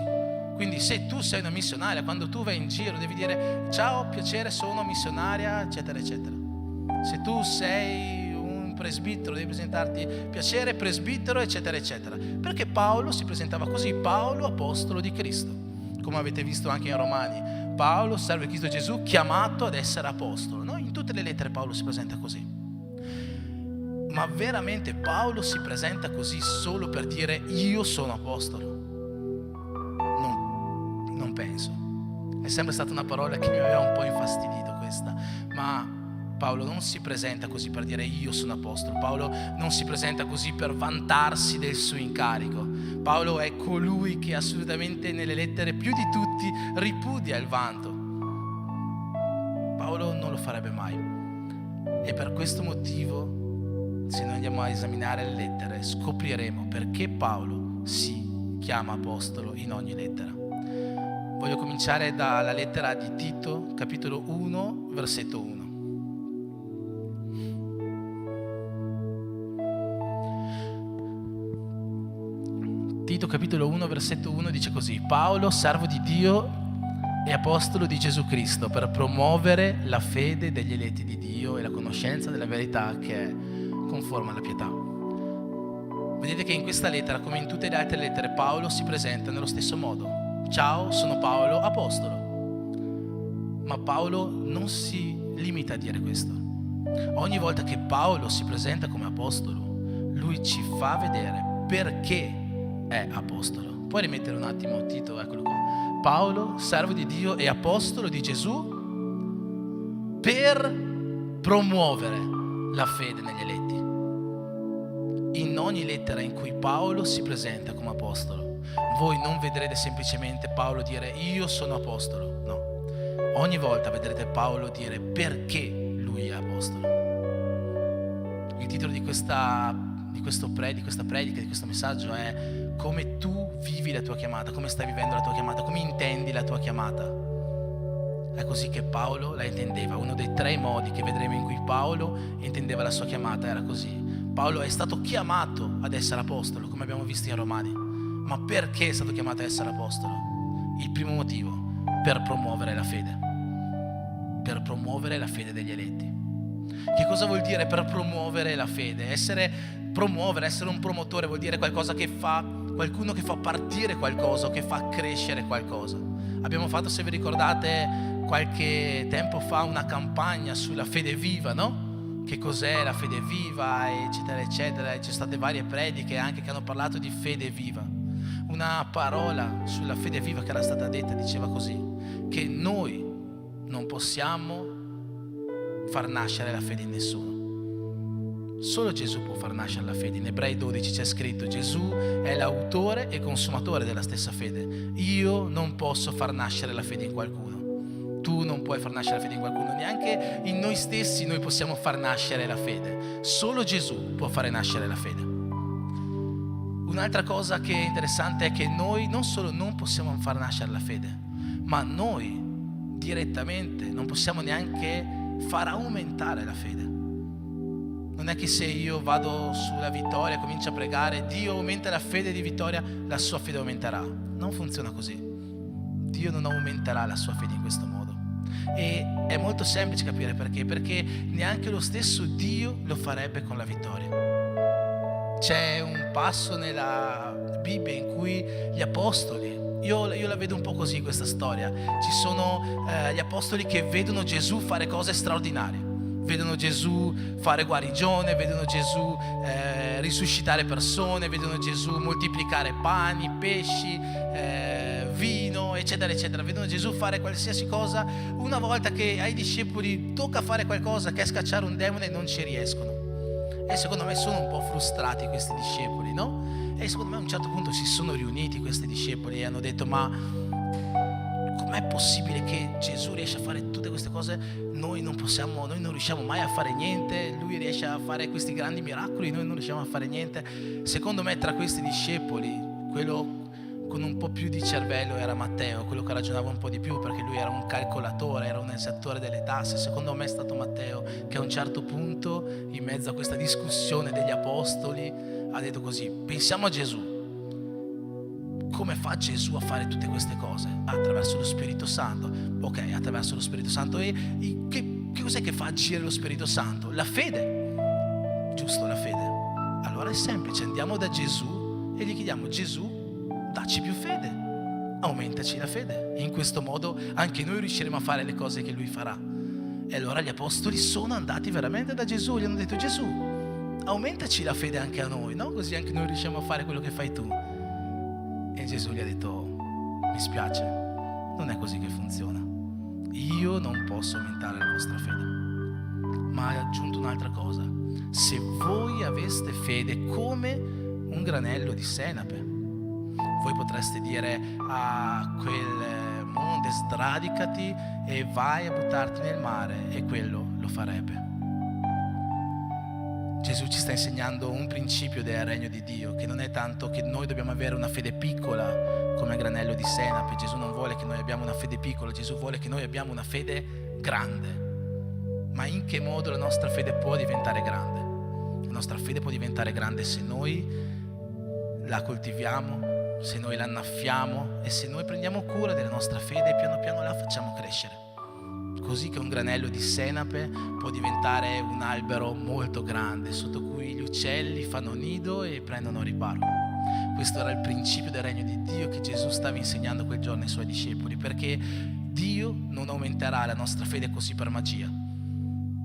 Quindi se tu sei una missionaria, quando tu vai in giro devi dire: ciao, piacere, sono missionaria, eccetera eccetera. Se tu sei un presbitero devi presentarti: piacere, presbitero, eccetera eccetera, perché Paolo si presentava così: Paolo, apostolo di Cristo. Come avete visto anche in Romani, Paolo, servo di Cristo Gesù, chiamato ad essere apostolo, no? In tutte le lettere Paolo si presenta così. Ma veramente Paolo si presenta così solo per dire io sono apostolo? Non penso. È sempre stata una parola che mi aveva un po' infastidito questa. Ma Paolo non si presenta così per dire io sono apostolo. Paolo non si presenta così per vantarsi del suo incarico. Paolo è colui che assolutamente nelle lettere più di tutti ripudia il vanto. Paolo non lo farebbe mai. E per questo motivo, se noi andiamo a esaminare le lettere, scopriremo perché Paolo si chiama apostolo in ogni lettera. Voglio cominciare dalla lettera di Tito, capitolo 1, versetto 1. Tito, capitolo 1, versetto 1 dice così: Paolo, servo di Dio e apostolo di Gesù Cristo, per promuovere la fede degli eletti di Dio e la conoscenza della verità che è conforme alla pietà. Vedete che in questa lettera, come in tutte le altre lettere, Paolo si presenta nello stesso modo. Ciao, sono Paolo, apostolo. Ma Paolo non si limita a dire questo. Ogni volta che Paolo si presenta come apostolo, lui ci fa vedere perché è apostolo. Puoi rimettere un attimo il titolo, eccolo qua. Paolo, servo di Dio e apostolo di Gesù, per promuovere la fede negli eletti. In ogni lettera in cui Paolo si presenta come apostolo, voi non vedrete semplicemente Paolo dire io sono apostolo, no. Ogni volta vedrete Paolo dire perché lui è apostolo. Il titolo di questa predica, di questo messaggio è come tu vivi la tua chiamata, come stai vivendo la tua chiamata, come intendi la tua chiamata. È così che Paolo la intendeva. Uno dei 3 modi che vedremo in cui Paolo intendeva la sua chiamata era così. Paolo è stato chiamato ad essere apostolo, come abbiamo visto in Romani. Ma perché è stato chiamato ad essere apostolo? Il primo motivo, per promuovere la fede. Per promuovere la fede degli eletti. Che cosa vuol dire per promuovere la fede? Essere un promotore vuol dire qualcosa che fa, qualcuno che fa partire qualcosa o che fa crescere qualcosa. Abbiamo fatto, se vi ricordate, qualche tempo fa una campagna sulla fede viva, no? Che cos'è la fede viva, eccetera, eccetera. E ci sono state varie prediche anche che hanno parlato di fede viva. Una parola sulla fede viva che era stata detta diceva così, che noi non possiamo far nascere la fede in nessuno. Solo Gesù può far nascere la fede. In Ebrei 12 c'è scritto: Gesù è l'autore e consumatore della stessa fede. Io non posso far nascere la fede in qualcuno. Tu non puoi far nascere la fede in qualcuno. Neanche in noi stessi noi possiamo far nascere la fede. Solo Gesù può fare nascere la fede. Un'altra cosa che è interessante è che noi non solo non possiamo far nascere la fede, ma noi direttamente non possiamo neanche far aumentare la fede. Non è che se io vado sulla Vittoria e comincio a pregare Dio aumenta la fede di Vittoria, la sua fede aumenterà. Non funziona così. Dio non aumenterà la sua fede in questo modo. E è molto semplice capire perché. Perché neanche lo stesso Dio lo farebbe con la Vittoria. C'è un passo nella Bibbia in cui gli apostoli, io la vedo un po' così questa storia, ci sono gli apostoli che vedono Gesù fare cose straordinarie. Vedono Gesù fare guarigione, vedono Gesù risuscitare persone, vedono Gesù moltiplicare pani, pesci, vino, eccetera, eccetera. Vedono Gesù fare qualsiasi cosa. Una volta che ai discepoli tocca fare qualcosa, che è scacciare un demone, non ci riescono. E secondo me sono un po' frustrati questi discepoli, no? E secondo me a un certo punto si sono riuniti questi discepoli e hanno detto: ma com'è possibile che Gesù riesce a fare tutte queste cose? Noi non riusciamo mai a fare niente. Lui riesce a fare questi grandi miracoli, noi non riusciamo a fare niente. Secondo me tra questi discepoli, quello con un po' più di cervello era Matteo, quello che ragionava un po' di più, perché lui era un calcolatore, era un esattore delle tasse. Secondo me è stato Matteo che a un certo punto, in mezzo a questa discussione degli apostoli, ha detto così: pensiamo a Gesù. Come fa Gesù a fare tutte queste cose? Attraverso lo Spirito Santo. Ok, attraverso lo Spirito Santo. E che cos'è che fa agire lo Spirito Santo? La fede. Giusto, la fede. Allora è semplice, andiamo da Gesù e gli chiediamo: Gesù, dacci più fede, aumentaci la fede. E in questo modo anche noi riusciremo a fare le cose che Lui farà. E allora gli apostoli sono andati veramente da Gesù, gli hanno detto: Gesù, aumentaci la fede anche a noi, no? Così anche noi riusciamo a fare quello che fai tu. E Gesù gli ha detto: mi spiace, non è così che funziona. Io non posso aumentare la vostra fede. Ma ha aggiunto un'altra cosa: se voi aveste fede come un granello di senape, voi potreste dire a quel monte: sradicati e vai a buttarti nel mare, e quello lo farebbe. Gesù ci sta insegnando un principio del regno di Dio, che non è tanto che noi dobbiamo avere una fede piccola come granello di senape. Gesù non vuole che noi abbiamo una fede piccola, Gesù vuole che noi abbiamo una fede grande. Ma in che modo la nostra fede può diventare grande? La nostra fede può diventare grande se noi la coltiviamo, se noi la annaffiamo e se noi prendiamo cura della nostra fede e piano piano la facciamo crescere. così che un granello di senape può diventare un albero molto grande, sotto cui gli uccelli fanno nido e prendono riparo. Questo era il principio del regno di Dio che Gesù stava insegnando quel giorno ai suoi discepoli, perché Dio non aumenterà la nostra fede così per magia,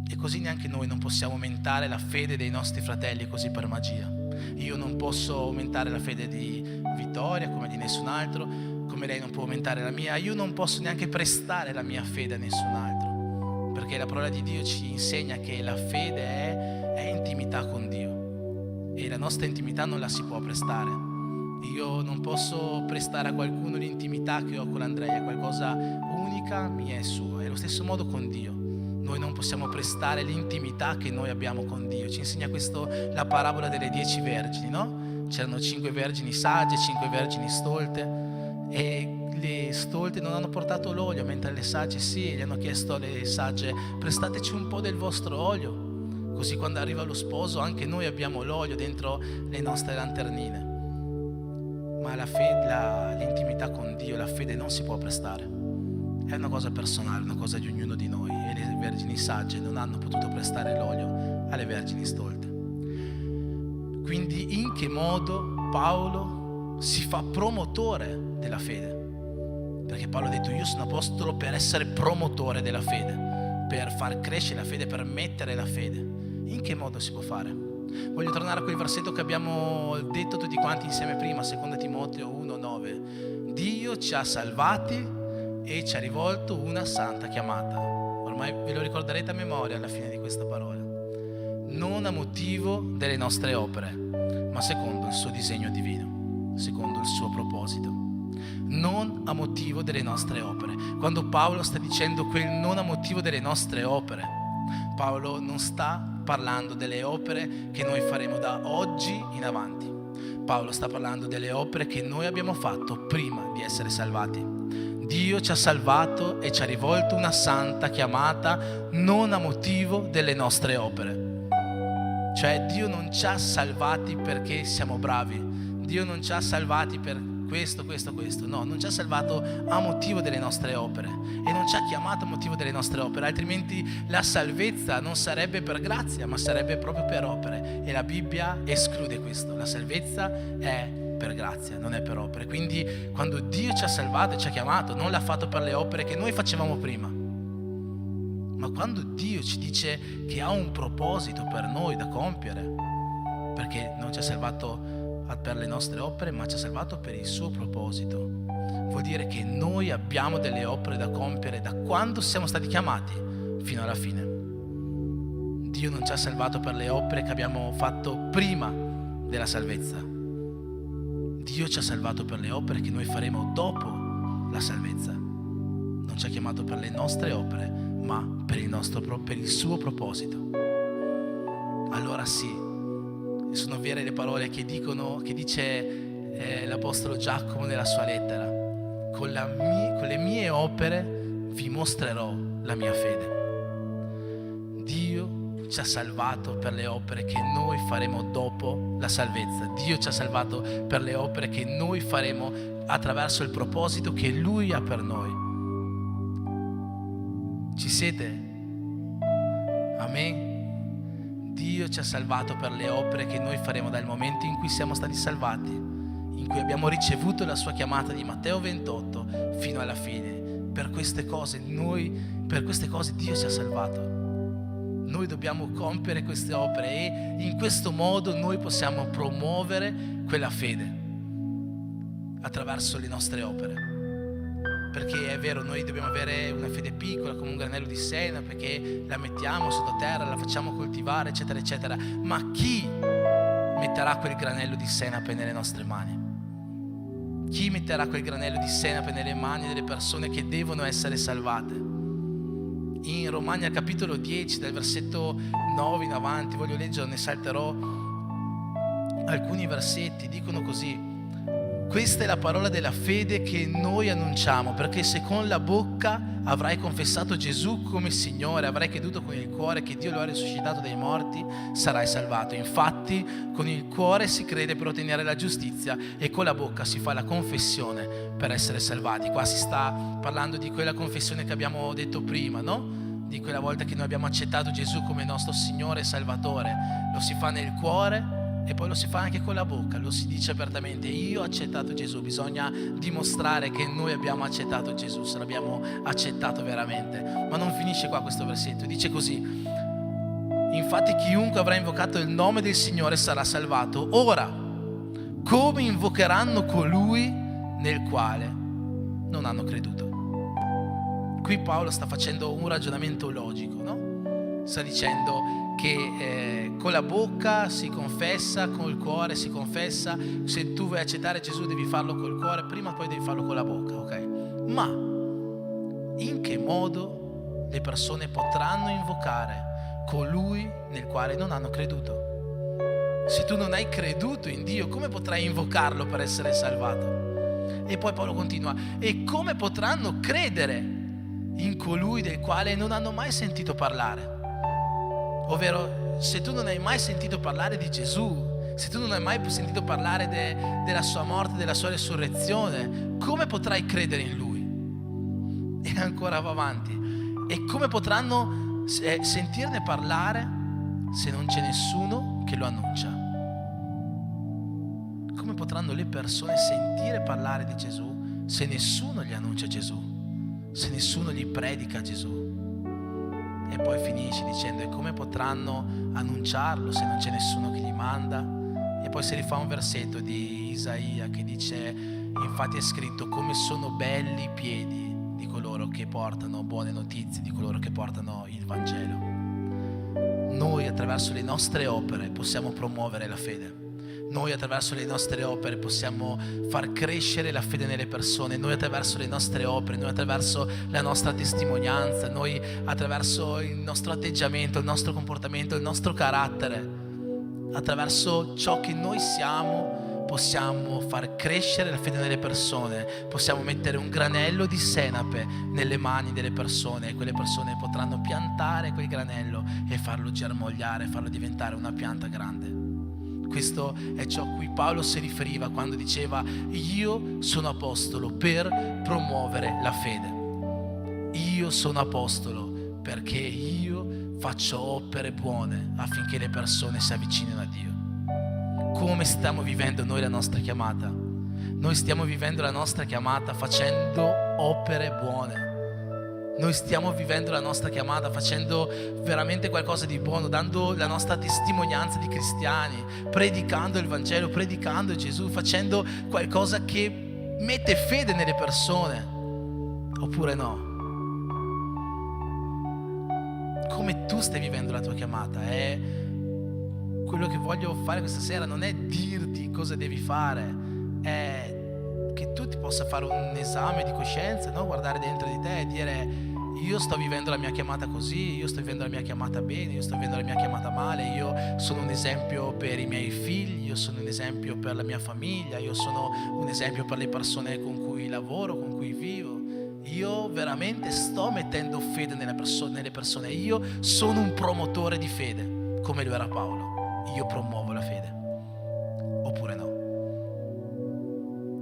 e così neanche noi non possiamo aumentare la fede dei nostri fratelli così per magia. Io non posso aumentare la fede di Vittoria come di nessun altro, come lei non può aumentare la mia. Io non posso neanche prestare la mia fede a nessun altro, perché la parola di Dio ci insegna che la fede è intimità con Dio, e la nostra intimità non la si può prestare. Io non posso prestare a qualcuno l'intimità che ho con Andrea, qualcosa unica mia e sua. È lo stesso modo con Dio. Noi non possiamo prestare l'intimità che noi abbiamo con Dio. Ci insegna questo la parabola delle 10 vergini, no? C'erano 5 vergini sagge, 5 vergini stolte, e le stolte non hanno portato l'olio, mentre le sagge sì. Gli hanno chiesto alle sagge: prestateci un po' del vostro olio, così quando arriva lo sposo anche noi abbiamo l'olio dentro le nostre lanternine. Ma la fede, l'intimità con Dio, la fede non si può prestare. È una cosa personale, una cosa di ognuno di noi, e le vergini sagge non hanno potuto prestare l'olio alle vergini stolte. Quindi in che modo Paolo si fa promotore della fede? Perché Paolo ha detto: io sono apostolo per essere promotore della fede, per far crescere la fede, per mettere la fede. In che modo si può fare? Voglio tornare a quel versetto che abbiamo detto tutti quanti insieme prima, 2 Timoteo 1,9. Dio ci ha salvati e ci ha rivolto una santa chiamata. Ormai ve lo ricorderete a memoria alla fine di questa parola. Non a motivo delle nostre opere, ma secondo il suo disegno divino, secondo il suo proposito. Non a motivo delle nostre opere. Quando Paolo sta dicendo quel non a motivo delle nostre opere, Paolo non sta parlando delle opere che noi faremo da oggi in avanti. Paolo sta parlando delle opere che noi abbiamo fatto prima di essere salvati. Dio ci ha salvato e ci ha rivolto una santa chiamata non a motivo delle nostre opere. Cioè Dio non ci ha salvati perché siamo bravi, Dio non ci ha salvati per questo. No, non ci ha salvato a motivo delle nostre opere, e non ci ha chiamato a motivo delle nostre opere, altrimenti la salvezza non sarebbe per grazia, ma sarebbe proprio per opere, e la Bibbia esclude questo. La salvezza è per grazia, non è per opere. Quindi quando Dio ci ha salvato e ci ha chiamato, non l'ha fatto per le opere che noi facevamo prima, ma quando Dio ci dice che ha un proposito per noi da compiere, perché non ci ha salvato per le nostre opere, ma ci ha salvato per il suo proposito, vuol dire che noi abbiamo delle opere da compiere da quando siamo stati chiamati fino alla fine. Dio non ci ha salvato per le opere che abbiamo fatto prima della salvezza. Dio ci ha salvato per le opere che noi faremo dopo la salvezza. Non ci ha chiamato per le nostre opere, ma per il suo proposito. Allora sì, sono vere le parole che dice l'apostolo Giacomo nella sua lettera: con le mie opere vi mostrerò la mia fede. Dio ci ha salvato per le opere che noi faremo dopo la salvezza. Dio ci ha salvato per le opere che noi faremo attraverso il proposito che Lui ha per noi. Ci siete? Amen. Dio ci ha salvato per le opere che noi faremo dal momento in cui siamo stati salvati, in cui abbiamo ricevuto la sua chiamata di Matteo 28 fino alla fine. Per queste cose Dio ci ha salvato. Noi dobbiamo compiere queste opere, e in questo modo noi possiamo promuovere quella fede attraverso le nostre opere. Perché è vero, noi dobbiamo avere una fede piccola come un granello di senape, perché la mettiamo sottoterra, la facciamo coltivare, eccetera eccetera. Ma chi metterà quel granello di senape nelle nostre mani? Chi metterà quel granello di senape nelle mani delle persone che devono essere salvate? In Romani al capitolo 10, dal versetto 9 in avanti, voglio leggere, ne salterò alcuni versetti, dicono così: Questa è la parola della fede che noi annunciamo, perché se con la bocca avrai confessato Gesù come Signore, avrai creduto con il cuore che Dio lo ha risuscitato dai morti, sarai salvato. Infatti con il cuore si crede per ottenere la giustizia e con la bocca si fa la confessione per essere salvati. Qua si sta parlando di quella confessione che abbiamo detto prima, no? Di quella volta che noi abbiamo accettato Gesù come nostro Signore e Salvatore. Lo si fa nel cuore e poi lo si fa anche con la bocca, lo si dice apertamente: io ho accettato Gesù. Bisogna dimostrare che noi abbiamo accettato Gesù, se l'abbiamo accettato veramente. Ma non finisce qua questo versetto, dice così: infatti chiunque avrà invocato il nome del Signore sarà salvato. Ora, come invocheranno colui nel quale non hanno creduto? Qui Paolo sta facendo un ragionamento logico, no? Sta dicendo che con la bocca si confessa, con il cuore si confessa. Se tu vuoi accettare Gesù devi farlo col cuore prima, poi devi farlo con la bocca, ok? Ma in che modo le persone potranno invocare colui nel quale non hanno creduto? Se tu non hai creduto in Dio, come potrai invocarlo per essere salvato? E poi Paolo continua: e come potranno credere in colui del quale non hanno mai sentito parlare? Ovvero, se tu non hai mai sentito parlare di Gesù, se tu non hai mai sentito parlare della sua morte, della sua resurrezione, come potrai credere in Lui? E ancora va avanti: e come potranno sentirne parlare se non c'è nessuno che lo annuncia? Come potranno le persone sentire parlare di Gesù se nessuno gli annuncia Gesù, se nessuno gli predica Gesù? E poi finisce dicendo: e come potranno annunciarlo se non c'è nessuno che gli manda? E poi si rifà un versetto di Isaia che dice: infatti è scritto, come sono belli i piedi di coloro che portano buone notizie, di coloro che portano il Vangelo. Noi attraverso le nostre opere possiamo promuovere la fede. Noi attraverso le nostre opere possiamo far crescere la fede nelle persone. Noi attraverso le nostre opere, noi attraverso la nostra testimonianza, noi attraverso il nostro atteggiamento, il nostro comportamento, il nostro carattere, attraverso ciò che noi siamo, possiamo far crescere la fede nelle persone. Possiamo mettere un granello di senape nelle mani delle persone e quelle persone potranno piantare quel granello e farlo germogliare, farlo diventare una pianta grande. Questo è ciò a cui Paolo si riferiva quando diceva: io sono apostolo per promuovere la fede. Io sono apostolo perché io faccio opere buone affinché le persone si avvicinino a Dio. Come stiamo vivendo noi la nostra chiamata? Noi stiamo vivendo la nostra chiamata facendo opere buone. Noi stiamo vivendo la nostra chiamata facendo veramente qualcosa di buono, dando la nostra testimonianza di cristiani, predicando il Vangelo, predicando Gesù, facendo qualcosa che mette fede nelle persone, oppure no? Come tu stai vivendo la tua chiamata? Quello che voglio fare questa sera non è dirti cosa devi fare, è che tu ti possa fare un esame di coscienza, no? Guardare dentro di te e dire: io sto vivendo la mia chiamata così, io sto vivendo la mia chiamata bene, io sto vivendo la mia chiamata male, io sono un esempio per i miei figli, io sono un esempio per la mia famiglia, io sono un esempio per le persone con cui lavoro, con cui vivo. Io veramente sto mettendo fede nelle persone, io sono un promotore di fede, come lo era Paolo. Io promuovo la fede, oppure no?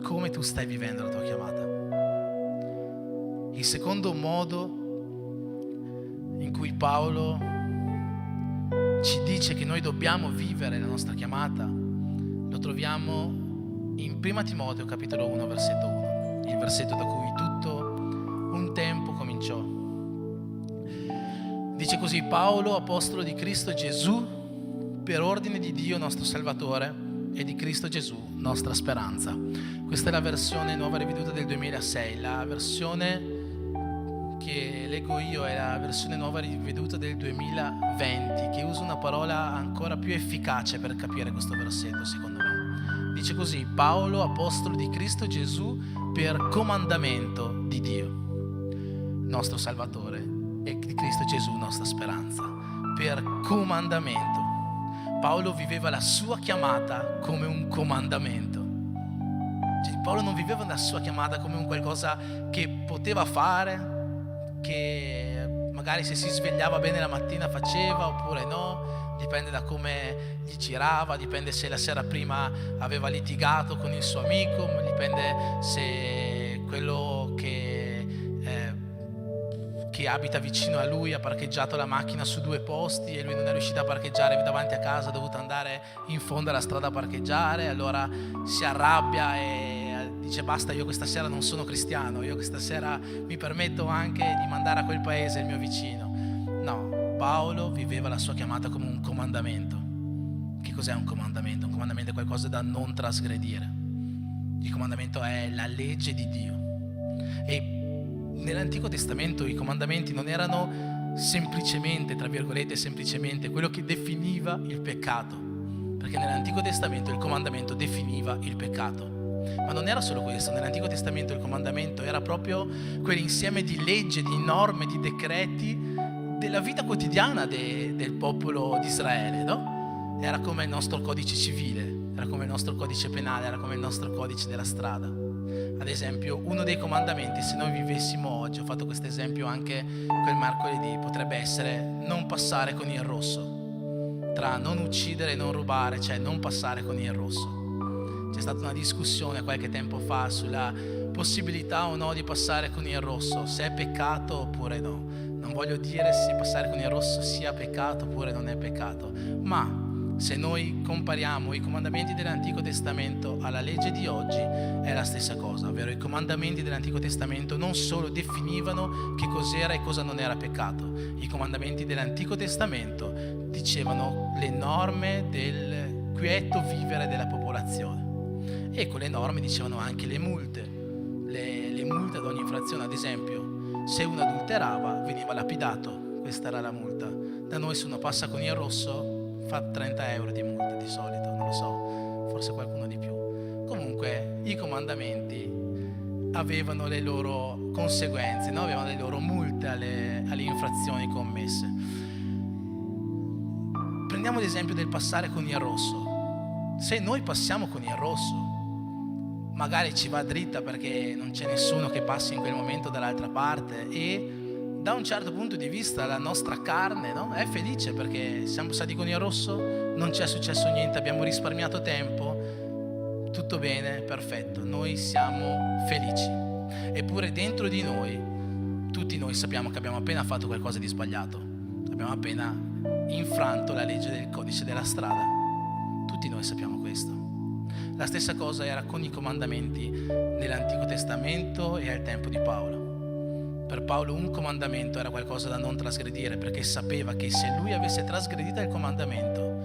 Come tu stai vivendo la tua chiamata? Il secondo modo in cui Paolo ci dice che noi dobbiamo vivere la nostra chiamata lo troviamo in 1 Timoteo capitolo 1 versetto 1, il versetto da cui tutto un tempo cominciò. Dice così: Paolo, apostolo di Cristo Gesù, per ordine di Dio nostro Salvatore e di Cristo Gesù nostra speranza. Questa è la versione nuova riveduta del 2006. La versione che leggo io è la versione nuova riveduta del 2020, che usa una parola ancora più efficace per capire questo versetto, secondo me. Dice così: Paolo, apostolo di Cristo Gesù, per comandamento di Dio nostro Salvatore e di Cristo Gesù nostra speranza. Per comandamento. Paolo viveva la sua chiamata come un comandamento. Paolo non viveva la sua chiamata come un qualcosa che poteva fare, che magari se si svegliava bene la mattina faceva oppure no, dipende da come gli girava, dipende se la sera prima aveva litigato con il suo amico, dipende se quello che abita vicino a lui ha parcheggiato la macchina su 2 posti e lui non è riuscito a parcheggiare davanti a casa, ha dovuto andare in fondo alla strada a parcheggiare, allora si arrabbia e dice basta, io questa sera non sono cristiano, io questa sera mi permetto anche di mandare a quel paese il mio vicino. No, Paolo viveva la sua chiamata come un comandamento. Che cos'è un comandamento? Un comandamento è qualcosa da non trasgredire. Il comandamento è la legge di Dio. E nell'Antico Testamento i comandamenti non erano semplicemente, tra virgolette, semplicemente quello che definiva il peccato, perché nell'Antico Testamento il comandamento definiva il peccato. Ma non era solo questo, nell'Antico Testamento il comandamento era proprio quell'insieme di leggi, di norme, di decreti della vita quotidiana del popolo di Israele, no? Era come il nostro codice civile, era come il nostro codice penale, era come il nostro codice della strada. Ad esempio, uno dei comandamenti, se noi vivessimo oggi, ho fatto questo esempio anche quel mercoledì, potrebbe essere non passare con il rosso. Tra non uccidere e non rubare, cioè non passare con il rosso. C'è stata una discussione qualche tempo fa sulla possibilità o no di passare con il rosso, se è peccato oppure no. Non voglio dire se passare con il rosso sia peccato oppure non è peccato, ma se noi compariamo i comandamenti dell'Antico Testamento alla legge di oggi è la stessa cosa, ovvero i comandamenti dell'Antico Testamento non solo definivano che cos'era e cosa non era peccato, i comandamenti dell'Antico Testamento dicevano le norme del quieto vivere della popolazione e con le norme dicevano anche le multe ad ogni infrazione. Ad esempio, se uno adulterava veniva lapidato, questa era la multa. Da noi se uno passa con il rosso fa 30 euro di multa di solito, non lo so, forse qualcuno di più. Comunque i comandamenti avevano le loro conseguenze, no? Avevano le loro multe alle infrazioni commesse. Prendiamo l'esempio del passare con il rosso. Se noi passiamo con il rosso, magari ci va dritta perché non c'è nessuno che passi in quel momento dall'altra parte e da un certo punto di vista la nostra carne, no? È felice perché siamo passati con il rosso, non c'è successo niente, abbiamo risparmiato tempo, tutto bene, perfetto, noi siamo felici. Eppure dentro di noi, tutti noi sappiamo che abbiamo appena fatto qualcosa di sbagliato, abbiamo appena infranto la legge del codice della strada, tutti noi sappiamo questo. La stessa cosa era con i comandamenti nell'Antico Testamento e al tempo di Paolo. Per Paolo un comandamento era qualcosa da non trasgredire perché sapeva che se lui avesse trasgredito il comandamento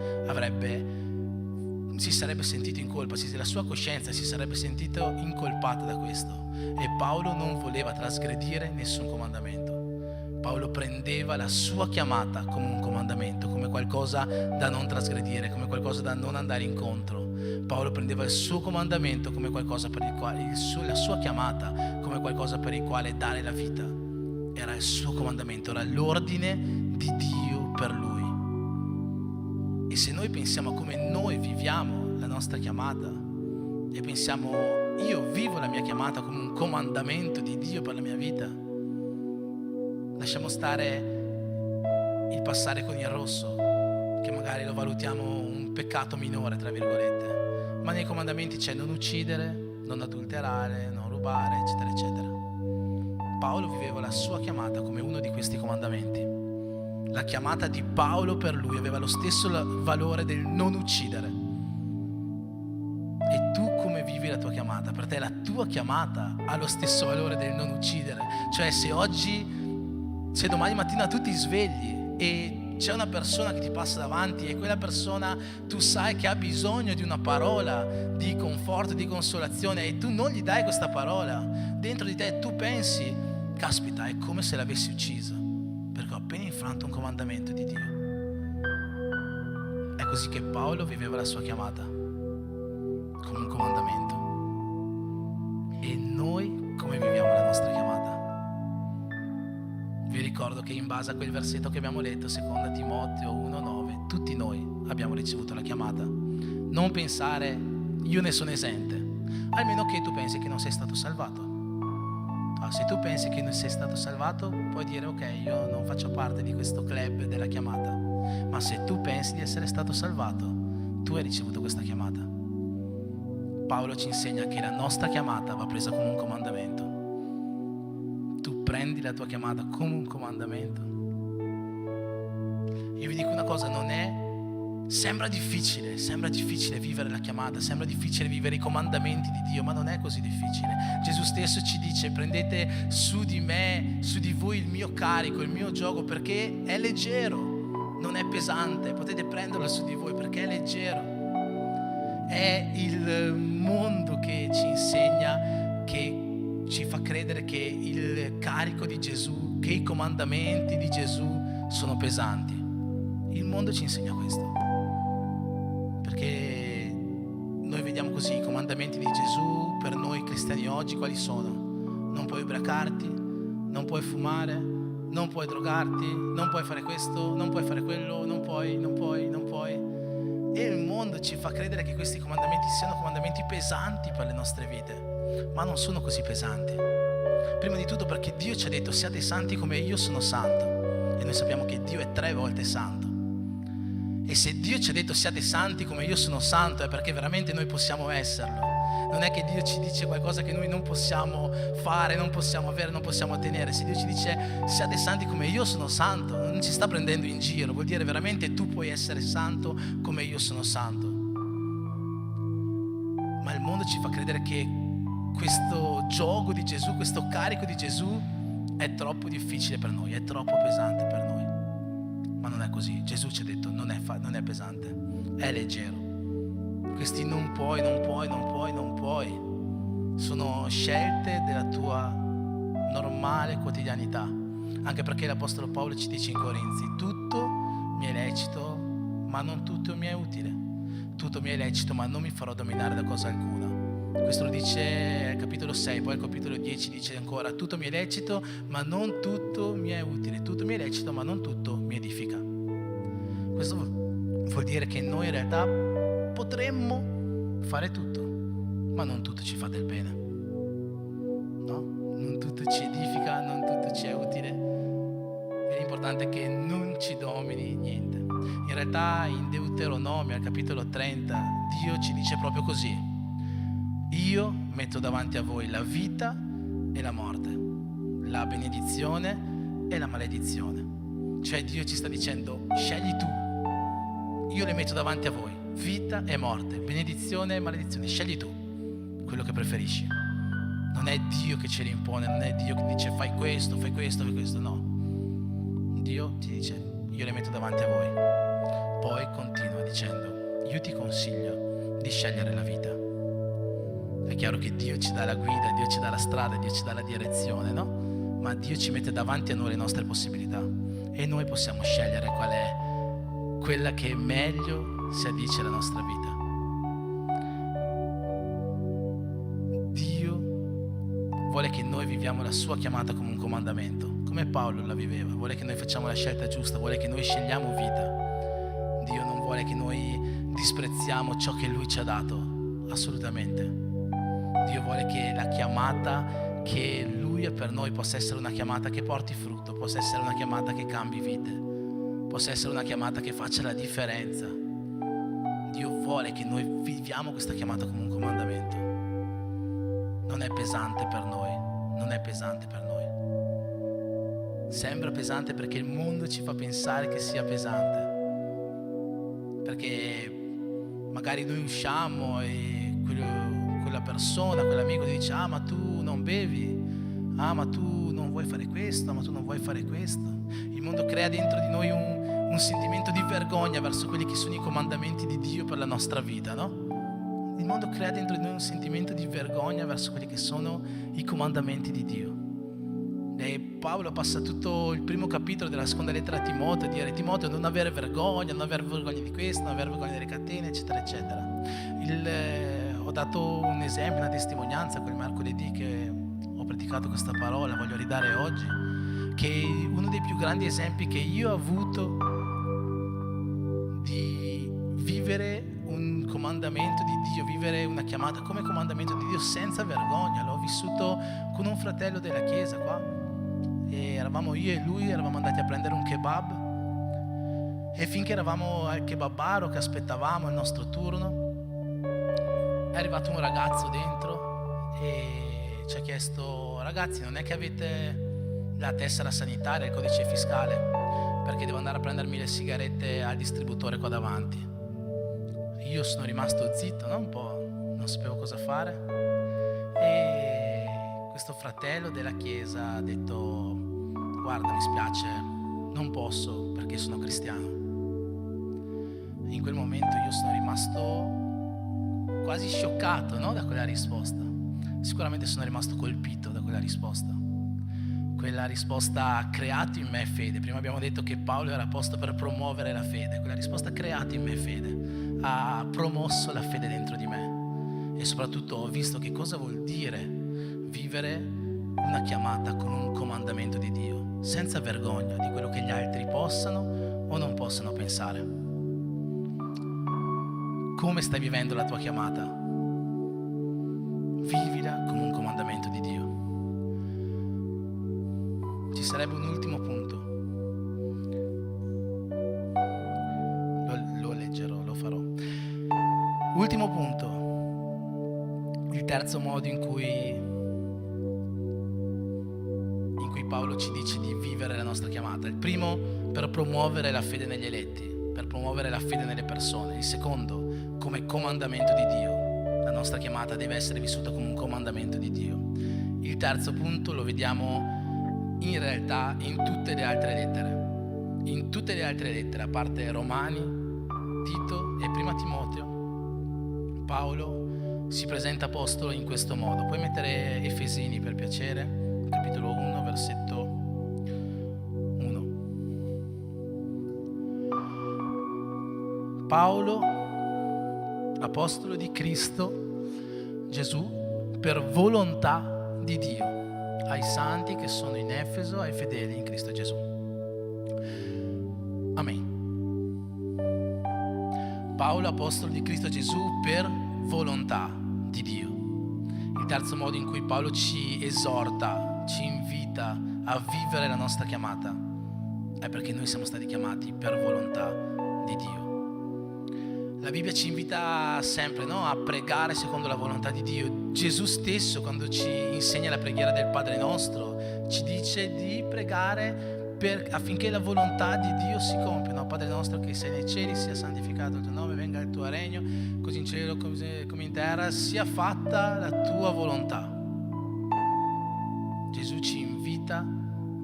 si sarebbe sentito in colpa, la sua coscienza si sarebbe sentito incolpata da questo e Paolo non voleva trasgredire nessun comandamento. Paolo prendeva la sua chiamata come un comandamento, come qualcosa da non trasgredire, come qualcosa da non andare incontro. Paolo prendeva il suo comandamento come qualcosa per il quale, la sua chiamata come qualcosa per il quale dare la vita. Era il suo comandamento, era l'ordine di Dio per lui. E se noi pensiamo a come noi viviamo la nostra chiamata e pensiamo io vivo la mia chiamata come un comandamento di Dio per la mia vita, lasciamo stare il passare con il rosso, che magari lo valutiamo un peccato minore, tra virgolette, ma nei comandamenti c'è non uccidere, non adulterare, non rubare, eccetera, eccetera. Paolo viveva la sua chiamata come uno di questi comandamenti. La chiamata di Paolo per lui aveva lo stesso valore del non uccidere. E tu come vivi la tua chiamata? Per te la tua chiamata ha lo stesso valore del non uccidere. Cioè se domani mattina tu ti svegli e c'è una persona che ti passa davanti e quella persona tu sai che ha bisogno di una parola di conforto, di consolazione e tu non gli dai questa parola, dentro di te tu pensi, caspita, è come se l'avessi ucciso perché ho appena infranto un comandamento di Dio. È così che Paolo viveva la sua chiamata, come un comandamento. E noi come viviamo la nostra chiamata? Vi ricordo che in base a quel versetto che abbiamo letto, 2 Timoteo 1,9, tutti noi abbiamo ricevuto la chiamata. Non pensare, io ne sono esente. almeno che tu pensi che non sei stato salvato. Se tu pensi che non sei stato salvato, puoi dire ok, io non faccio parte di questo club della chiamata. Ma se tu pensi di essere stato salvato, tu hai ricevuto questa chiamata. Paolo ci insegna che la nostra chiamata va presa come un comandamento. Tu prendi la tua chiamata come un comandamento. Io vi dico una cosa, sembra difficile vivere la chiamata, sembra difficile vivere i comandamenti di Dio, ma non è così difficile. Gesù stesso ci dice: prendete su di me, su di voi il mio carico, il mio giogo, perché è leggero, non è pesante, potete prenderlo su di voi perché è leggero. È il mondo che ci insegna, che ci fa credere che il carico di Gesù, che i comandamenti di Gesù sono pesanti. Il mondo ci insegna questo, perché noi vediamo così i comandamenti di Gesù per noi cristiani oggi quali sono? Non puoi ubriacarti, non puoi fumare, non puoi drogarti, non puoi fare questo, non puoi fare quello, non puoi. E il mondo ci fa credere che questi comandamenti siano comandamenti pesanti per le nostre vite, ma non sono così pesanti. Prima di tutto perché Dio ci ha detto: siate santi come io sono santo, e noi sappiamo che Dio è 3 volte santo. E se Dio ci ha detto siate santi come io sono santo, è perché veramente noi possiamo esserlo. Non è che Dio ci dice qualcosa che noi non possiamo fare, non possiamo avere, non possiamo ottenere. Se Dio ci dice siate santi come io sono santo, non ci sta prendendo in giro, vuol dire veramente tu puoi essere santo come io sono santo. Ma il mondo ci fa credere che questo gioco di Gesù, questo carico di Gesù è troppo difficile per noi, è troppo pesante per noi. Ma non è così. Gesù ci ha detto non è pesante, è leggero. Questi non puoi sono scelte della tua normale quotidianità. Anche perché l'Apostolo Paolo ci dice in Corinzi: tutto mi è lecito, ma non tutto mi è utile. Tutto mi è lecito, ma non mi farò dominare da cosa alcuna. Questo lo dice al capitolo 6, poi al capitolo 10 dice ancora: tutto mi è lecito, ma non tutto mi è utile. Tutto mi è lecito, ma non tutto mi edifica. Questo vuol dire che noi in realtà potremmo fare tutto, ma non tutto ci fa del bene, no? Non tutto ci edifica, non tutto ci è utile. E l'importante è che non ci domini niente. In realtà in Deuteronomio al capitolo 30 Dio ci dice proprio così: io metto davanti a voi la vita e la morte, la benedizione e la maledizione. Cioè Dio ci sta dicendo: scegli tu, io le metto davanti a voi, vita e morte, benedizione e maledizione, scegli tu quello che preferisci. Non è Dio che ce li impone, non è Dio che dice fai questo, no. Dio ti dice io le metto davanti a voi. Poi continua dicendo: io ti consiglio di scegliere la vita. È chiaro che Dio ci dà la guida, Dio ci dà la strada, Dio ci dà la direzione, no? Ma Dio ci mette davanti a noi le nostre possibilità e noi possiamo scegliere qual è quella che meglio si addice alla nostra vita. Dio vuole che noi viviamo la sua chiamata come un comandamento, come Paolo la viveva. Vuole che noi facciamo la scelta giusta, vuole che noi scegliamo vita. Dio non vuole che noi disprezziamo ciò che Lui ci ha dato, assolutamente. Dio vuole che la chiamata che Lui ha per noi possa essere una chiamata che porti frutto, possa essere una chiamata che cambi vite, possa essere una chiamata che faccia la differenza. Dio vuole che noi viviamo questa chiamata come un comandamento. Non è pesante per noi, non è pesante per noi. Sembra pesante perché il mondo ci fa pensare che sia pesante. Perché magari noi usciamo e quella persona, quell'amico ti dice: ah, ma tu non bevi, ah, ma tu non vuoi fare questo, ma tu non vuoi fare questo. Il mondo crea dentro di noi un sentimento di vergogna verso quelli che sono i comandamenti di Dio per la nostra vita, no? Il mondo crea dentro di noi un sentimento di vergogna verso quelli che sono i comandamenti di Dio. E Paolo passa tutto il primo capitolo della seconda lettera a Timoteo a dire: Timoteo, non avere vergogna di questo, non avere vergogna delle catene, eccetera, eccetera. Ho dato un esempio, una testimonianza quel mercoledì che ho predicato questa parola, voglio ridare oggi, che uno dei più grandi esempi che io ho avuto di vivere un comandamento di Dio, vivere vivere una chiamata come comandamento di Dio senza vergogna. L'ho vissuto con un fratello della chiesa qua, e eravamo io e lui, eravamo andati a prendere un kebab, e finché eravamo al kebabaro che aspettavamo il nostro turno, è arrivato un ragazzo dentro e ci ha chiesto: ragazzi, non è che avete la tessera sanitaria, il codice fiscale, perché devo andare a prendermi le sigarette al distributore qua davanti. Io sono rimasto zitto, no? Un po', non sapevo cosa fare, e questo fratello della chiesa ha detto: guarda, mi spiace, non posso perché sono cristiano. In quel momento io sono rimasto quasi scioccato, no? Da quella risposta. Sicuramente sono rimasto colpito da quella risposta. Quella risposta ha creato in me fede. Prima abbiamo detto che Paolo era posto per promuovere la fede. Quella risposta ha creato in me fede, ha promosso la fede dentro di me, e soprattutto ho visto che cosa vuol dire vivere una chiamata con un comandamento di Dio, senza vergogna di quello che gli altri possano o non possano pensare. Come stai vivendo la tua chiamata? Vivila come un comandamento di Dio. Ci sarebbe un ultimo punto. Lo leggerò, lo farò. Ultimo punto. Il terzo modo in cui Paolo ci dice di vivere la nostra chiamata. Il primo, per promuovere la fede negli eletti, per promuovere la fede nelle persone. Il secondo, come comandamento di Dio. La nostra chiamata deve essere vissuta come un comandamento di Dio. Il terzo punto lo vediamo in realtà in tutte le altre lettere. In tutte le altre lettere, a parte Romani, Tito e Prima Timoteo, Paolo si presenta apostolo in questo modo. Puoi mettere Efesini per piacere, capitolo 1, versetto 1. Paolo, apostolo di Cristo Gesù, per volontà di Dio, ai santi che sono in Efeso, ai fedeli in Cristo Gesù. Amen. Paolo, apostolo di Cristo Gesù, per volontà di Dio. Il terzo modo in cui Paolo ci esorta, ci invita a vivere la nostra chiamata è perché noi siamo stati chiamati per volontà di Dio. La Bibbia ci invita sempre, no, a pregare secondo la volontà di Dio. Gesù stesso, quando ci insegna la preghiera del Padre nostro, ci dice di pregare affinché la volontà di Dio si compia. No? Padre nostro che sei nei cieli, sia santificato il tuo nome, venga il tuo regno, così in cielo come in terra, sia fatta la tua volontà. Gesù ci invita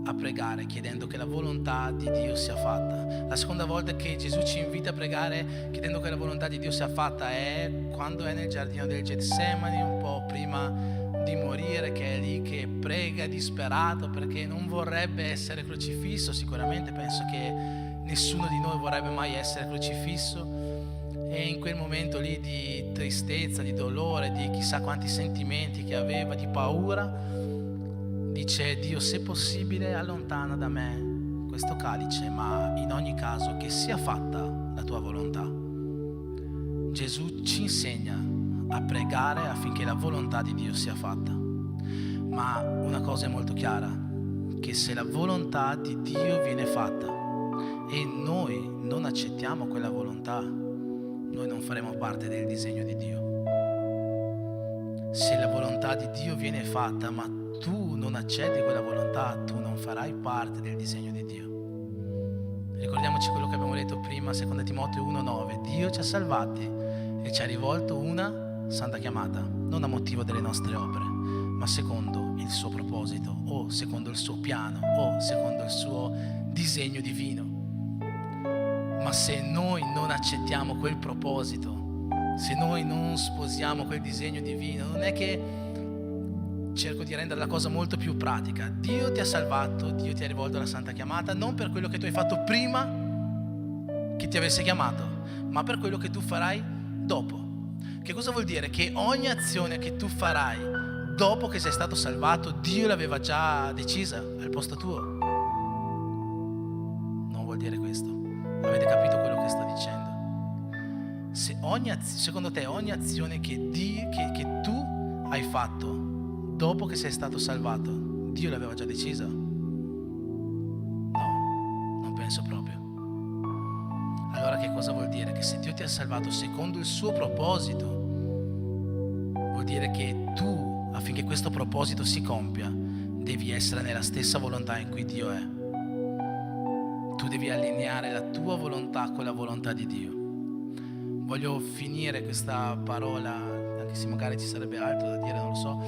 a pregare chiedendo che la volontà di Dio sia fatta. La seconda volta che Gesù ci invita a pregare chiedendo che la volontà di Dio sia fatta è quando è nel giardino del Getsemani, un po' prima di morire, che è lì che prega disperato perché non vorrebbe essere crocifisso. Sicuramente penso che nessuno di noi vorrebbe mai essere crocifisso, e in quel momento lì di tristezza, di dolore, di chissà quanti sentimenti che aveva, di paura, dice: Dio, se possibile allontana da me questo calice, ma in ogni caso che sia fatta la tua volontà. Gesù ci insegna a pregare affinché la volontà di Dio sia fatta. Ma una cosa è molto chiara, che se la volontà di Dio viene fatta e noi non accettiamo quella volontà, noi non faremo parte del disegno di Dio. Se la volontà di Dio viene fatta ma tu non accetti quella volontà, tu non farai parte del disegno di Dio. Ricordiamoci quello che abbiamo letto prima, 2 Timoteo 1,9. Dio ci ha salvati e ci ha rivolto una santa chiamata, non a motivo delle nostre opere, ma secondo il suo proposito, o secondo il suo piano, o secondo il suo disegno divino. Ma se noi non accettiamo quel proposito, se noi non sposiamo quel disegno divino, non è che, cerco di rendere la cosa molto più pratica, Dio ti ha salvato, Dio ti ha rivolto la santa chiamata, non per quello che tu hai fatto prima che ti avesse chiamato, ma per quello che tu farai dopo. Che cosa vuol dire? Che ogni azione che tu farai dopo che sei stato salvato, Dio l'aveva già decisa al posto tuo. Non vuol dire questo. Avete capito quello che sto dicendo? secondo te ogni azione che tu hai fatto dopo che sei stato salvato, Dio l'aveva già decisa? No, non penso proprio. Allora che cosa vuol dire? Che se Dio ti ha salvato secondo il suo proposito, vuol dire che tu, affinché questo proposito si compia, devi essere nella stessa volontà in cui Dio è. Tu devi allineare la tua volontà con la volontà di Dio. Voglio finire questa parola, anche se magari ci sarebbe altro da dire, non lo so,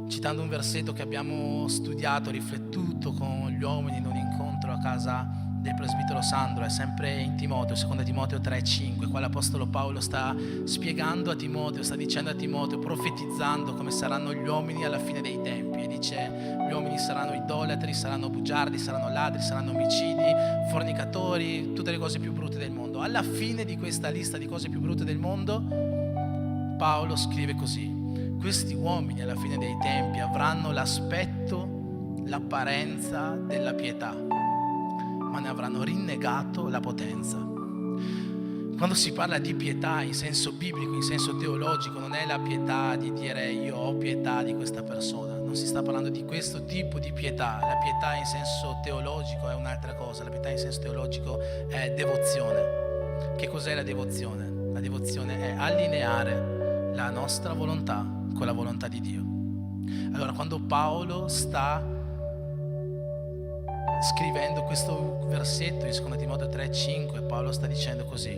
citando un versetto che abbiamo studiato, riflettuto con gli uomini in un incontro a casa del presbitero Sandro. È sempre in Timoteo, 2 Timoteo 3,5. Qua l'Apostolo Paolo sta spiegando a Timoteo, sta dicendo a Timoteo, profetizzando come saranno gli uomini alla fine dei tempi, e dice: gli uomini saranno idolatri, saranno bugiardi, saranno ladri, saranno omicidi, fornicatori, tutte le cose più brutte del mondo. Alla fine di questa lista di cose più brutte del mondo, Paolo scrive così: questi uomini alla fine dei tempi avranno l'aspetto, l'apparenza della pietà, ma ne avranno rinnegato la potenza. Quando si parla di pietà in senso biblico, in senso teologico, non è la pietà di dire io ho pietà di questa persona, non si sta parlando di questo tipo di pietà. La pietà in senso teologico è un'altra cosa. La pietà in senso teologico è devozione. Che cos'è la devozione? La devozione è allineare la nostra volontà con la volontà di Dio. Allora, quando Paolo sta scrivendo questo versetto in 2 Timoteo 3,5, Paolo sta dicendo così: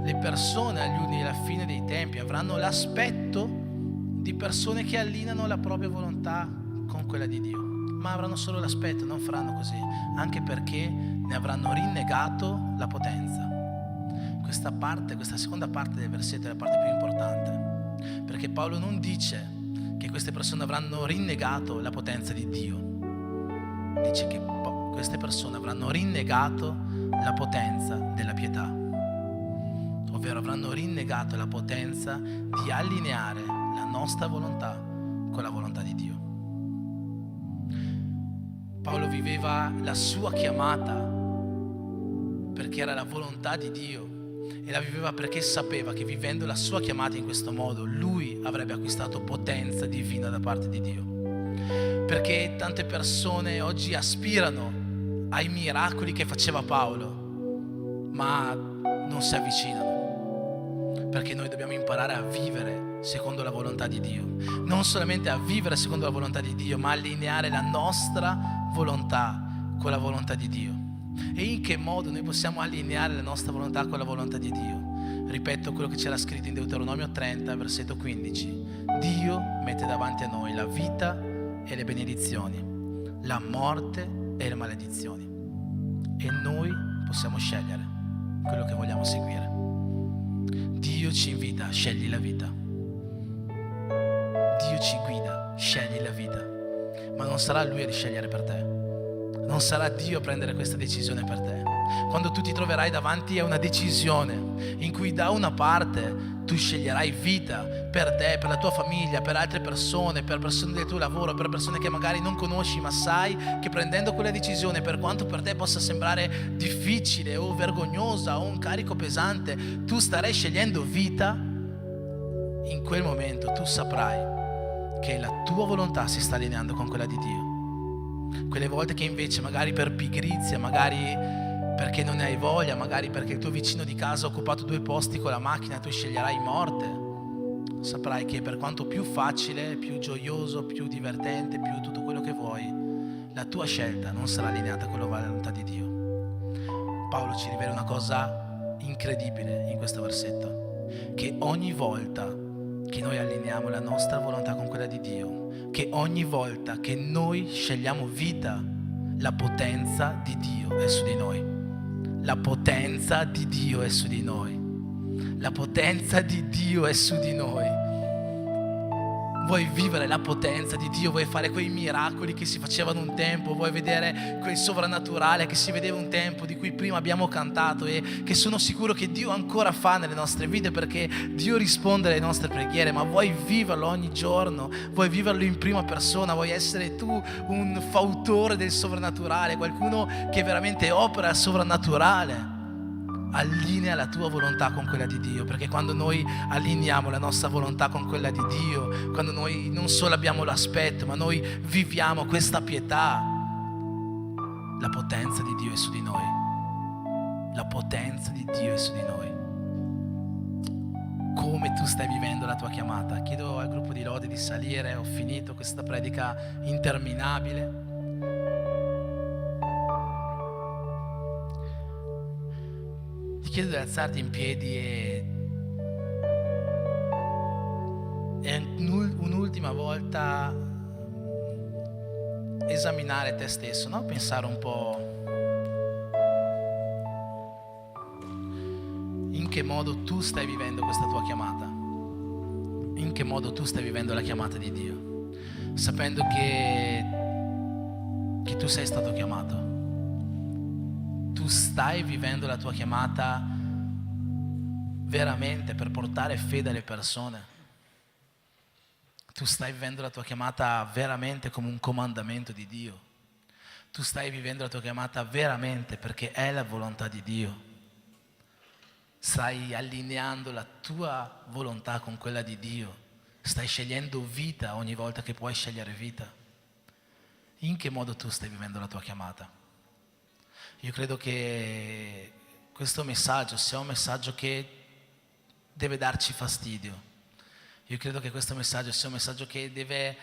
le persone alla fine dei tempi avranno l'aspetto di persone che allineano la propria volontà con quella di Dio, ma avranno solo l'aspetto, non faranno così, anche perché ne avranno rinnegato la potenza. Questa seconda parte del versetto è la parte più importante, perché Paolo non dice che queste persone avranno rinnegato la potenza di Dio, dice che queste persone avranno rinnegato la potenza della pietà, ovvero avranno rinnegato la potenza di allineare la nostra volontà con la volontà di Dio. Paolo viveva la sua chiamata perché era la volontà di Dio, e la viveva perché sapeva che vivendo la sua chiamata in questo modo lui avrebbe acquistato potenza divina da parte di Dio. Perché tante persone oggi aspirano ai miracoli che faceva Paolo, ma non si avvicinano, perché noi dobbiamo imparare a vivere secondo la volontà di Dio, non solamente a vivere secondo la volontà di Dio, ma allineare la nostra volontà con la volontà di Dio. E in che modo noi possiamo allineare la nostra volontà con la volontà di Dio? Ripeto quello che c'era scritto in Deuteronomio 30, versetto 15: Dio mette davanti a noi la vita e le benedizioni, la morte e le maledizioni, e noi possiamo scegliere quello che vogliamo seguire. Dio ci invita: scegli la vita. Dio ci guida: scegli la vita. Ma non sarà Lui a riscegliere per te, non sarà Dio a prendere questa decisione per te. Quando tu ti troverai davanti a una decisione in cui da una parte tu sceglierai vita per te, per la tua famiglia, per altre persone, per persone del tuo lavoro, per persone che magari non conosci, ma sai che prendendo quella decisione, per quanto per te possa sembrare difficile o vergognosa o un carico pesante, tu starai scegliendo vita. In quel momento tu saprai che la tua volontà si sta allineando con quella di Dio. Quelle volte che invece magari per pigrizia, magari perché non ne hai voglia, magari perché il tuo vicino di casa ha occupato 2 posti con la macchina, tu sceglierai morte, saprai che per quanto più facile, più gioioso, più divertente, più tutto quello che vuoi, la tua scelta non sarà allineata con la volontà di Dio. Paolo ci rivela una cosa incredibile in questo versetto, che ogni volta che noi allineiamo la nostra volontà con quella di Dio, che ogni volta che noi scegliamo vita, la potenza di Dio è su di noi. La potenza di Dio è su di noi. La potenza di Dio è su di noi. Vuoi vivere la potenza di Dio? Vuoi fare quei miracoli che si facevano un tempo? Vuoi vedere quel sovrannaturale che si vedeva un tempo, di cui prima abbiamo cantato e che sono sicuro che Dio ancora fa nelle nostre vite, perché Dio risponde alle nostre preghiere? Ma vuoi viverlo ogni giorno? Vuoi viverlo in prima persona? Vuoi essere tu un fautore del sovrannaturale, qualcuno che veramente opera il sovrannaturale? allinea la tua volontà con quella di Dio, perché quando noi allineiamo la nostra volontà con quella di Dio, quando noi non solo abbiamo l'aspetto, ma noi viviamo questa pietà, la potenza di Dio è su di noi. La potenza di Dio è su di noi. Come tu stai vivendo la tua chiamata? Chiedo al gruppo di lode di salire, ho finito questa predica interminabile. Ti chiedo di alzarti in piedi e un'ultima volta esaminare te stesso, no? Pensare un po' in che modo tu stai vivendo questa tua chiamata, in che modo tu stai vivendo la chiamata di Dio, sapendo che tu sei stato chiamato. Tu stai vivendo la tua chiamata veramente per portare fede alle persone. Tu stai vivendo la tua chiamata veramente come un comandamento di Dio. Tu stai vivendo la tua chiamata veramente perché è la volontà di Dio. Stai allineando la tua volontà con quella di Dio. Stai scegliendo vita ogni volta che puoi scegliere vita. In che modo tu stai vivendo la tua chiamata? Io credo che questo messaggio sia un messaggio che deve darci fastidio. Io credo che questo messaggio sia un messaggio che deve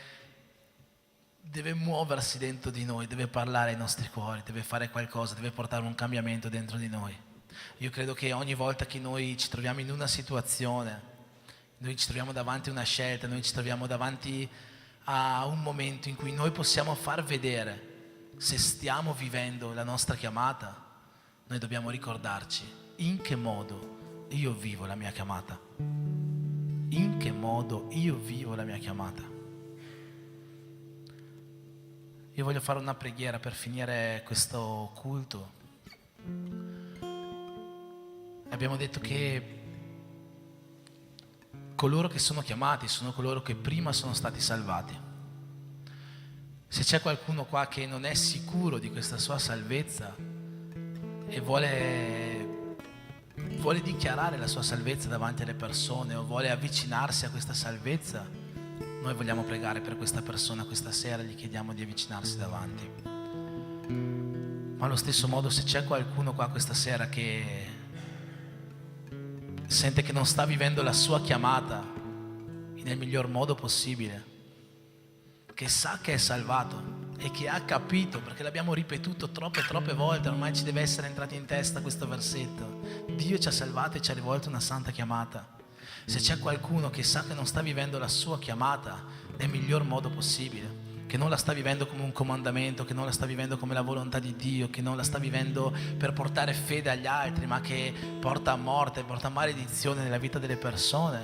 muoversi dentro di noi, deve parlare ai nostri cuori, deve fare qualcosa, deve portare un cambiamento dentro di noi. Io credo che ogni volta che noi ci troviamo in una situazione, noi ci troviamo davanti a una scelta, noi ci troviamo davanti a un momento in cui noi possiamo far vedere se stiamo vivendo la nostra chiamata, noi dobbiamo ricordarci in che modo io vivo la mia chiamata. In che modo io vivo la mia chiamata. Io voglio fare una preghiera per finire questo culto. Abbiamo detto che coloro che sono chiamati sono coloro che prima sono stati salvati. Se c'è qualcuno qua che non è sicuro di questa sua salvezza e vuole dichiarare la sua salvezza davanti alle persone o vuole avvicinarsi a questa salvezza, noi vogliamo pregare per questa persona questa sera, gli chiediamo di avvicinarsi davanti. Ma allo stesso modo, se c'è qualcuno qua questa sera che sente che non sta vivendo la sua chiamata nel miglior modo possibile, che sa che è salvato e che ha capito, perché l'abbiamo ripetuto troppe volte, ormai ci deve essere entrato in testa questo versetto: Dio ci ha salvato e ci ha rivolto una santa chiamata. Se c'è qualcuno che sa che non sta vivendo la sua chiamata nel miglior modo possibile, che non la sta vivendo come un comandamento, che non la sta vivendo come la volontà di Dio, che non la sta vivendo per portare fede agli altri, ma che porta a morte, porta a maledizione nella vita delle persone,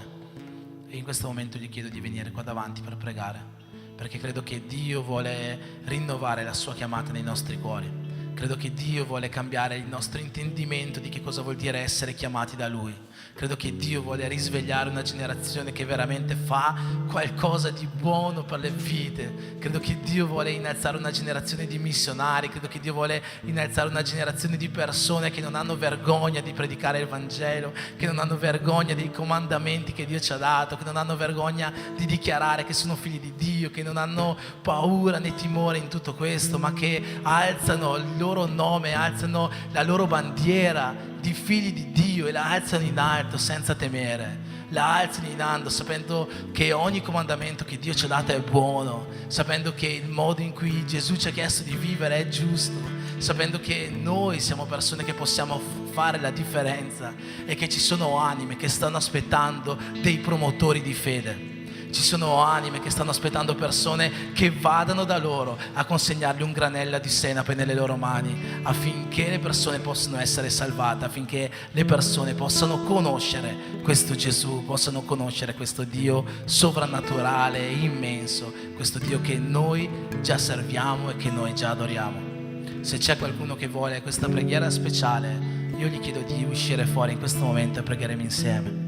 e in questo momento gli chiedo di venire qua davanti per pregare, perché credo che Dio vuole rinnovare la sua chiamata nei nostri cuori. Credo che Dio vuole cambiare il nostro intendimento di che cosa vuol dire essere chiamati da Lui. Credo che Dio vuole risvegliare una generazione che veramente fa qualcosa di buono per le vite. Credo che Dio vuole innalzare una generazione di missionari. Credo che Dio vuole innalzare una generazione di persone che non hanno vergogna di predicare il Vangelo, che non hanno vergogna dei comandamenti che Dio ci ha dato, che non hanno vergogna di dichiarare che sono figli di Dio, che non hanno paura né timore in tutto questo, ma che alzano il loro nome, alzano la loro bandiera di figli di Dio e la alzano in alto senza temere. La alzano in alto sapendo che ogni comandamento che Dio ci ha dato è buono, sapendo che il modo in cui Gesù ci ha chiesto di vivere è giusto, sapendo che noi siamo persone che possiamo fare la differenza e che ci sono anime che stanno aspettando dei promotori di fede. Ci sono anime che stanno aspettando persone che vadano da loro a consegnargli un granella di senape nelle loro mani, affinché le persone possano essere salvate, affinché le persone possano conoscere questo Gesù, possano conoscere questo Dio sovrannaturale e immenso, questo Dio che noi già serviamo e che noi già adoriamo. Se c'è qualcuno che vuole questa preghiera speciale, io gli chiedo di uscire fuori in questo momento e pregheremo insieme.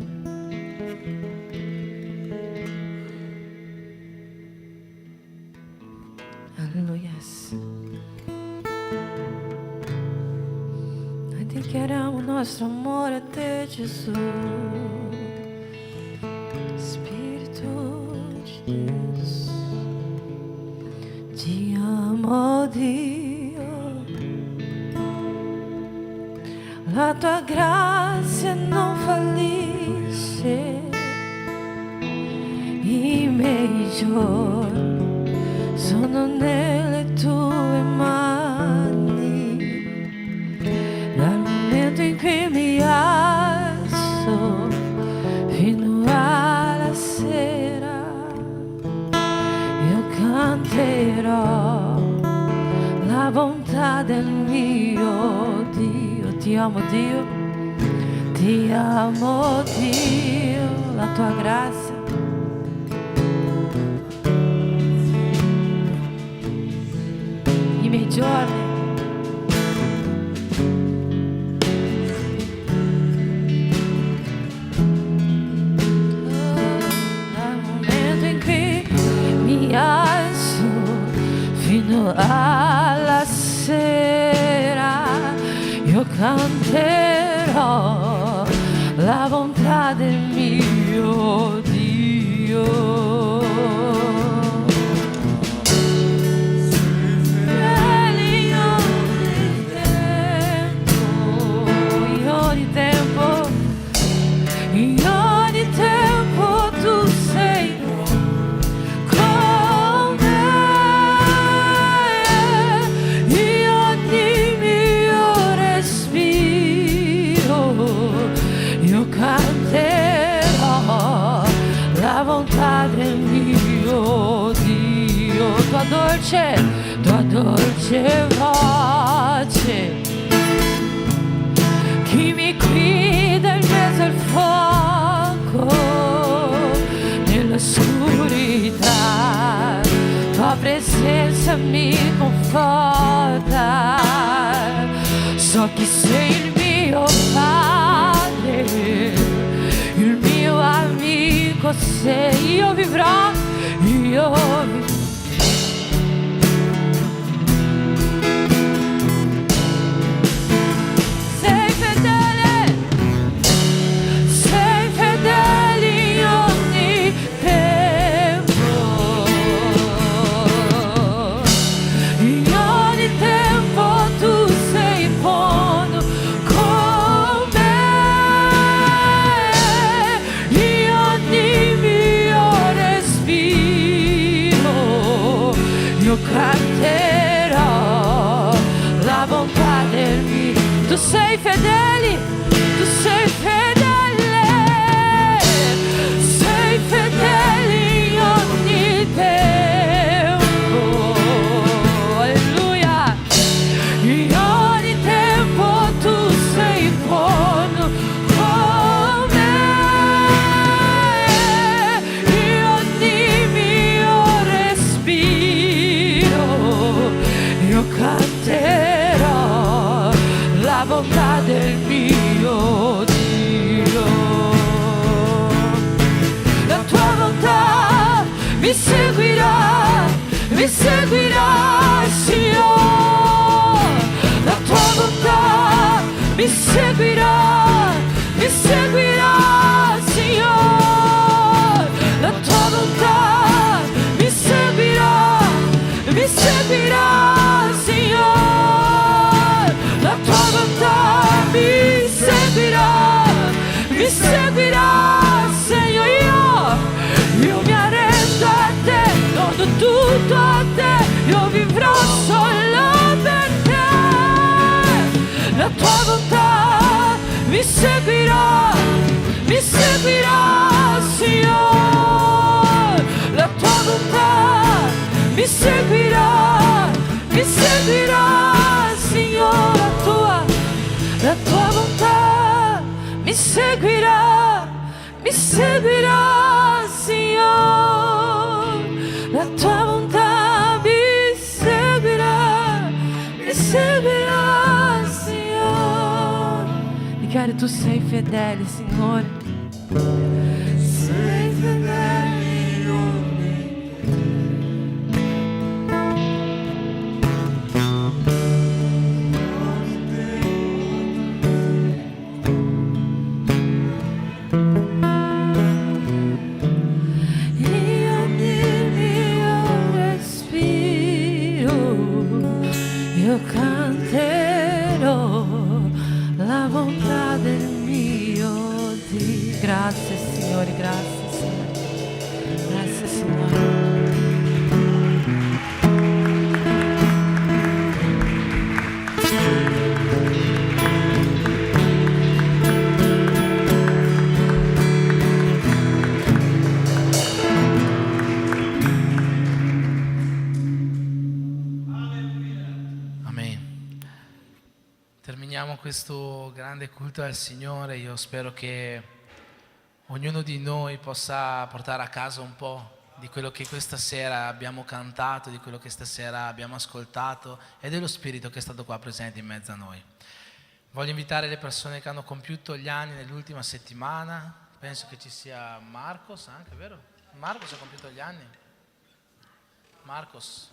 Hallelujah. I thank Dichiariamo il nostro amore a te, Gesù. Spirito di Deus, ti amo, Dio. La tua grazia non fallisce. I miei giorni sono nelle tue mani. Dal momento in cui mi alzo fino alla sera, io canterò la bontà del mio Dio. Ti amo, Dio. Ti amo, Dio. La tua grazia i miei giorni dal momento in cui mi alzo fino alla sera, io canterò la bontà del mio Dio. Del mio Dio, tua dolce voce che mi guida in mezzo al fuoco, nell'oscurità, tua presenza mi conforta. So che sei il mio Padre, il mio amico, se io vivrò, sei fedele in ogni tempo, in ogni tempo tu sei buono con me, in ogni mio respiro io canterò la bontà del mio. Tu sei fedele, tu sei fedele in ogni tempo, alleluia, in ogni tempo tu sei buono con me, in ogni mio respiro io canterò la bontà del mio Dio. La tua bontà mi seguirà, Signore. La tua bontà mi seguirà, Signore. La tua bontà mi seguirà, Signore. La tua bontà mi seguirà, Signore. Io mi arrendo a te, do tutto a te, io vivrò solo per te. La tua bontà mi seguirà, Signore. La tua bontà mi seguirà, Signore. La tua bontà mi seguirà, Signore. La tua bontà mi seguirà, Signore. Dichiara, tu sei fedele, Signore. Sei fedele. io canterò la bontà del mio Dio. Grazie Signore, grazie Signore, grazie Signore. Terminiamo questo grande culto al Signore. Io spero che ognuno di noi possa portare a casa un po' di quello che questa sera abbiamo cantato, di quello che stasera abbiamo ascoltato e dello Spirito che è stato qua presente in mezzo a noi. Voglio invitare le persone che hanno compiuto gli anni nell'ultima settimana. Penso che ci sia Marcos anche, vero? Marcos ha compiuto gli anni? Marcos,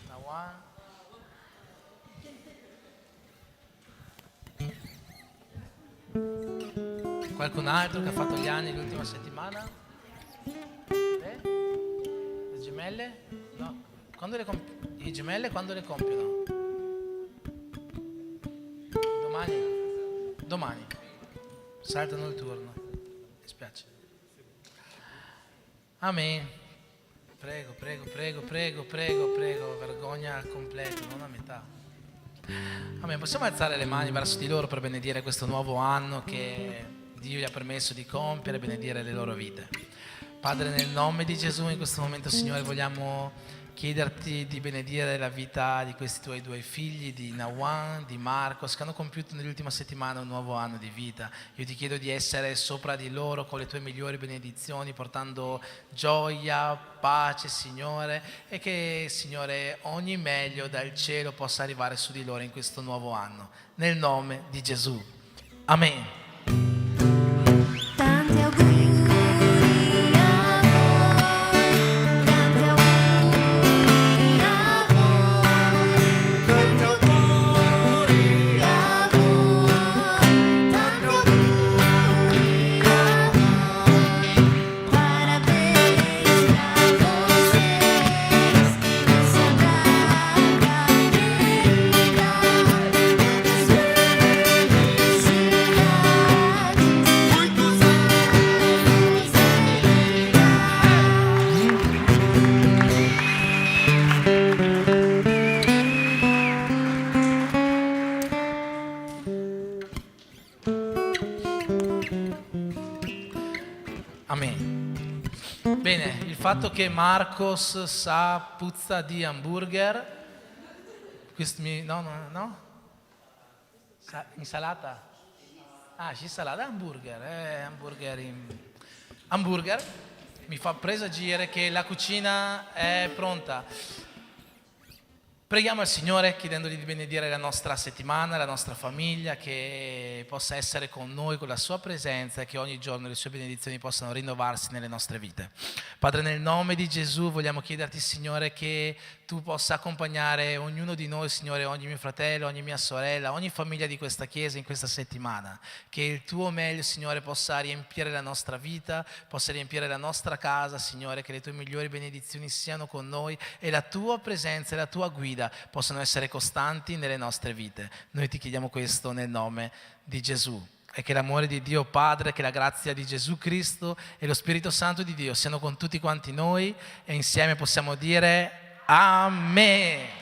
Nawan. Qualcun altro che ha fatto gli anni l'ultima settimana? Le gemelle? No. Quando i gemelle quando le compiono? Domani. Saltano il turno. Mi spiace. Amen. Prego. Vergogna al completo, non a metà. Amen. Possiamo alzare le mani verso di loro per benedire questo nuovo anno che Dio gli ha permesso di compiere, benedire le loro vite. Padre, nel nome di Gesù, in questo momento, Signore, vogliamo chiederti di benedire la vita di questi tuoi due figli, di Nawan, di Marcos, che hanno compiuto nell'ultima settimana un nuovo anno di vita. Io ti chiedo di essere sopra di loro con le tue migliori benedizioni, portando gioia, pace, Signore, e che, Signore, ogni meglio dal cielo possa arrivare su di loro in questo nuovo anno. Nel nome di Gesù. Amen. Tanti auguri a voi, tanti auguri a voi, tanti auguri a voi, tanti auguri a voi, parabéns a vocês, nessa data querida, muitas felicidades, muitos anos de Amen. Bene, il fatto che Marcos sa puzza di hamburger, no? Insalata? Ah, insalata, hamburger, mi fa presagire che la cucina è pronta. Preghiamo al Signore chiedendogli di benedire la nostra settimana, la nostra famiglia, che possa essere con noi con la sua presenza e che ogni giorno le sue benedizioni possano rinnovarsi nelle nostre vite. Padre, nel nome di Gesù vogliamo chiederti, Signore, che tu possa accompagnare ognuno di noi, Signore, ogni mio fratello, ogni mia sorella, ogni famiglia di questa chiesa in questa settimana. Che il tuo meglio, Signore, possa riempire la nostra vita, possa riempire la nostra casa, Signore, che le tue migliori benedizioni siano con noi e la tua presenza e la tua guida possano essere costanti nelle nostre vite. Noi ti chiediamo questo nel nome di Gesù. E che l'amore di Dio Padre, che la grazia di Gesù Cristo e lo Spirito Santo di Dio siano con tutti quanti noi e insieme possiamo dire Amen.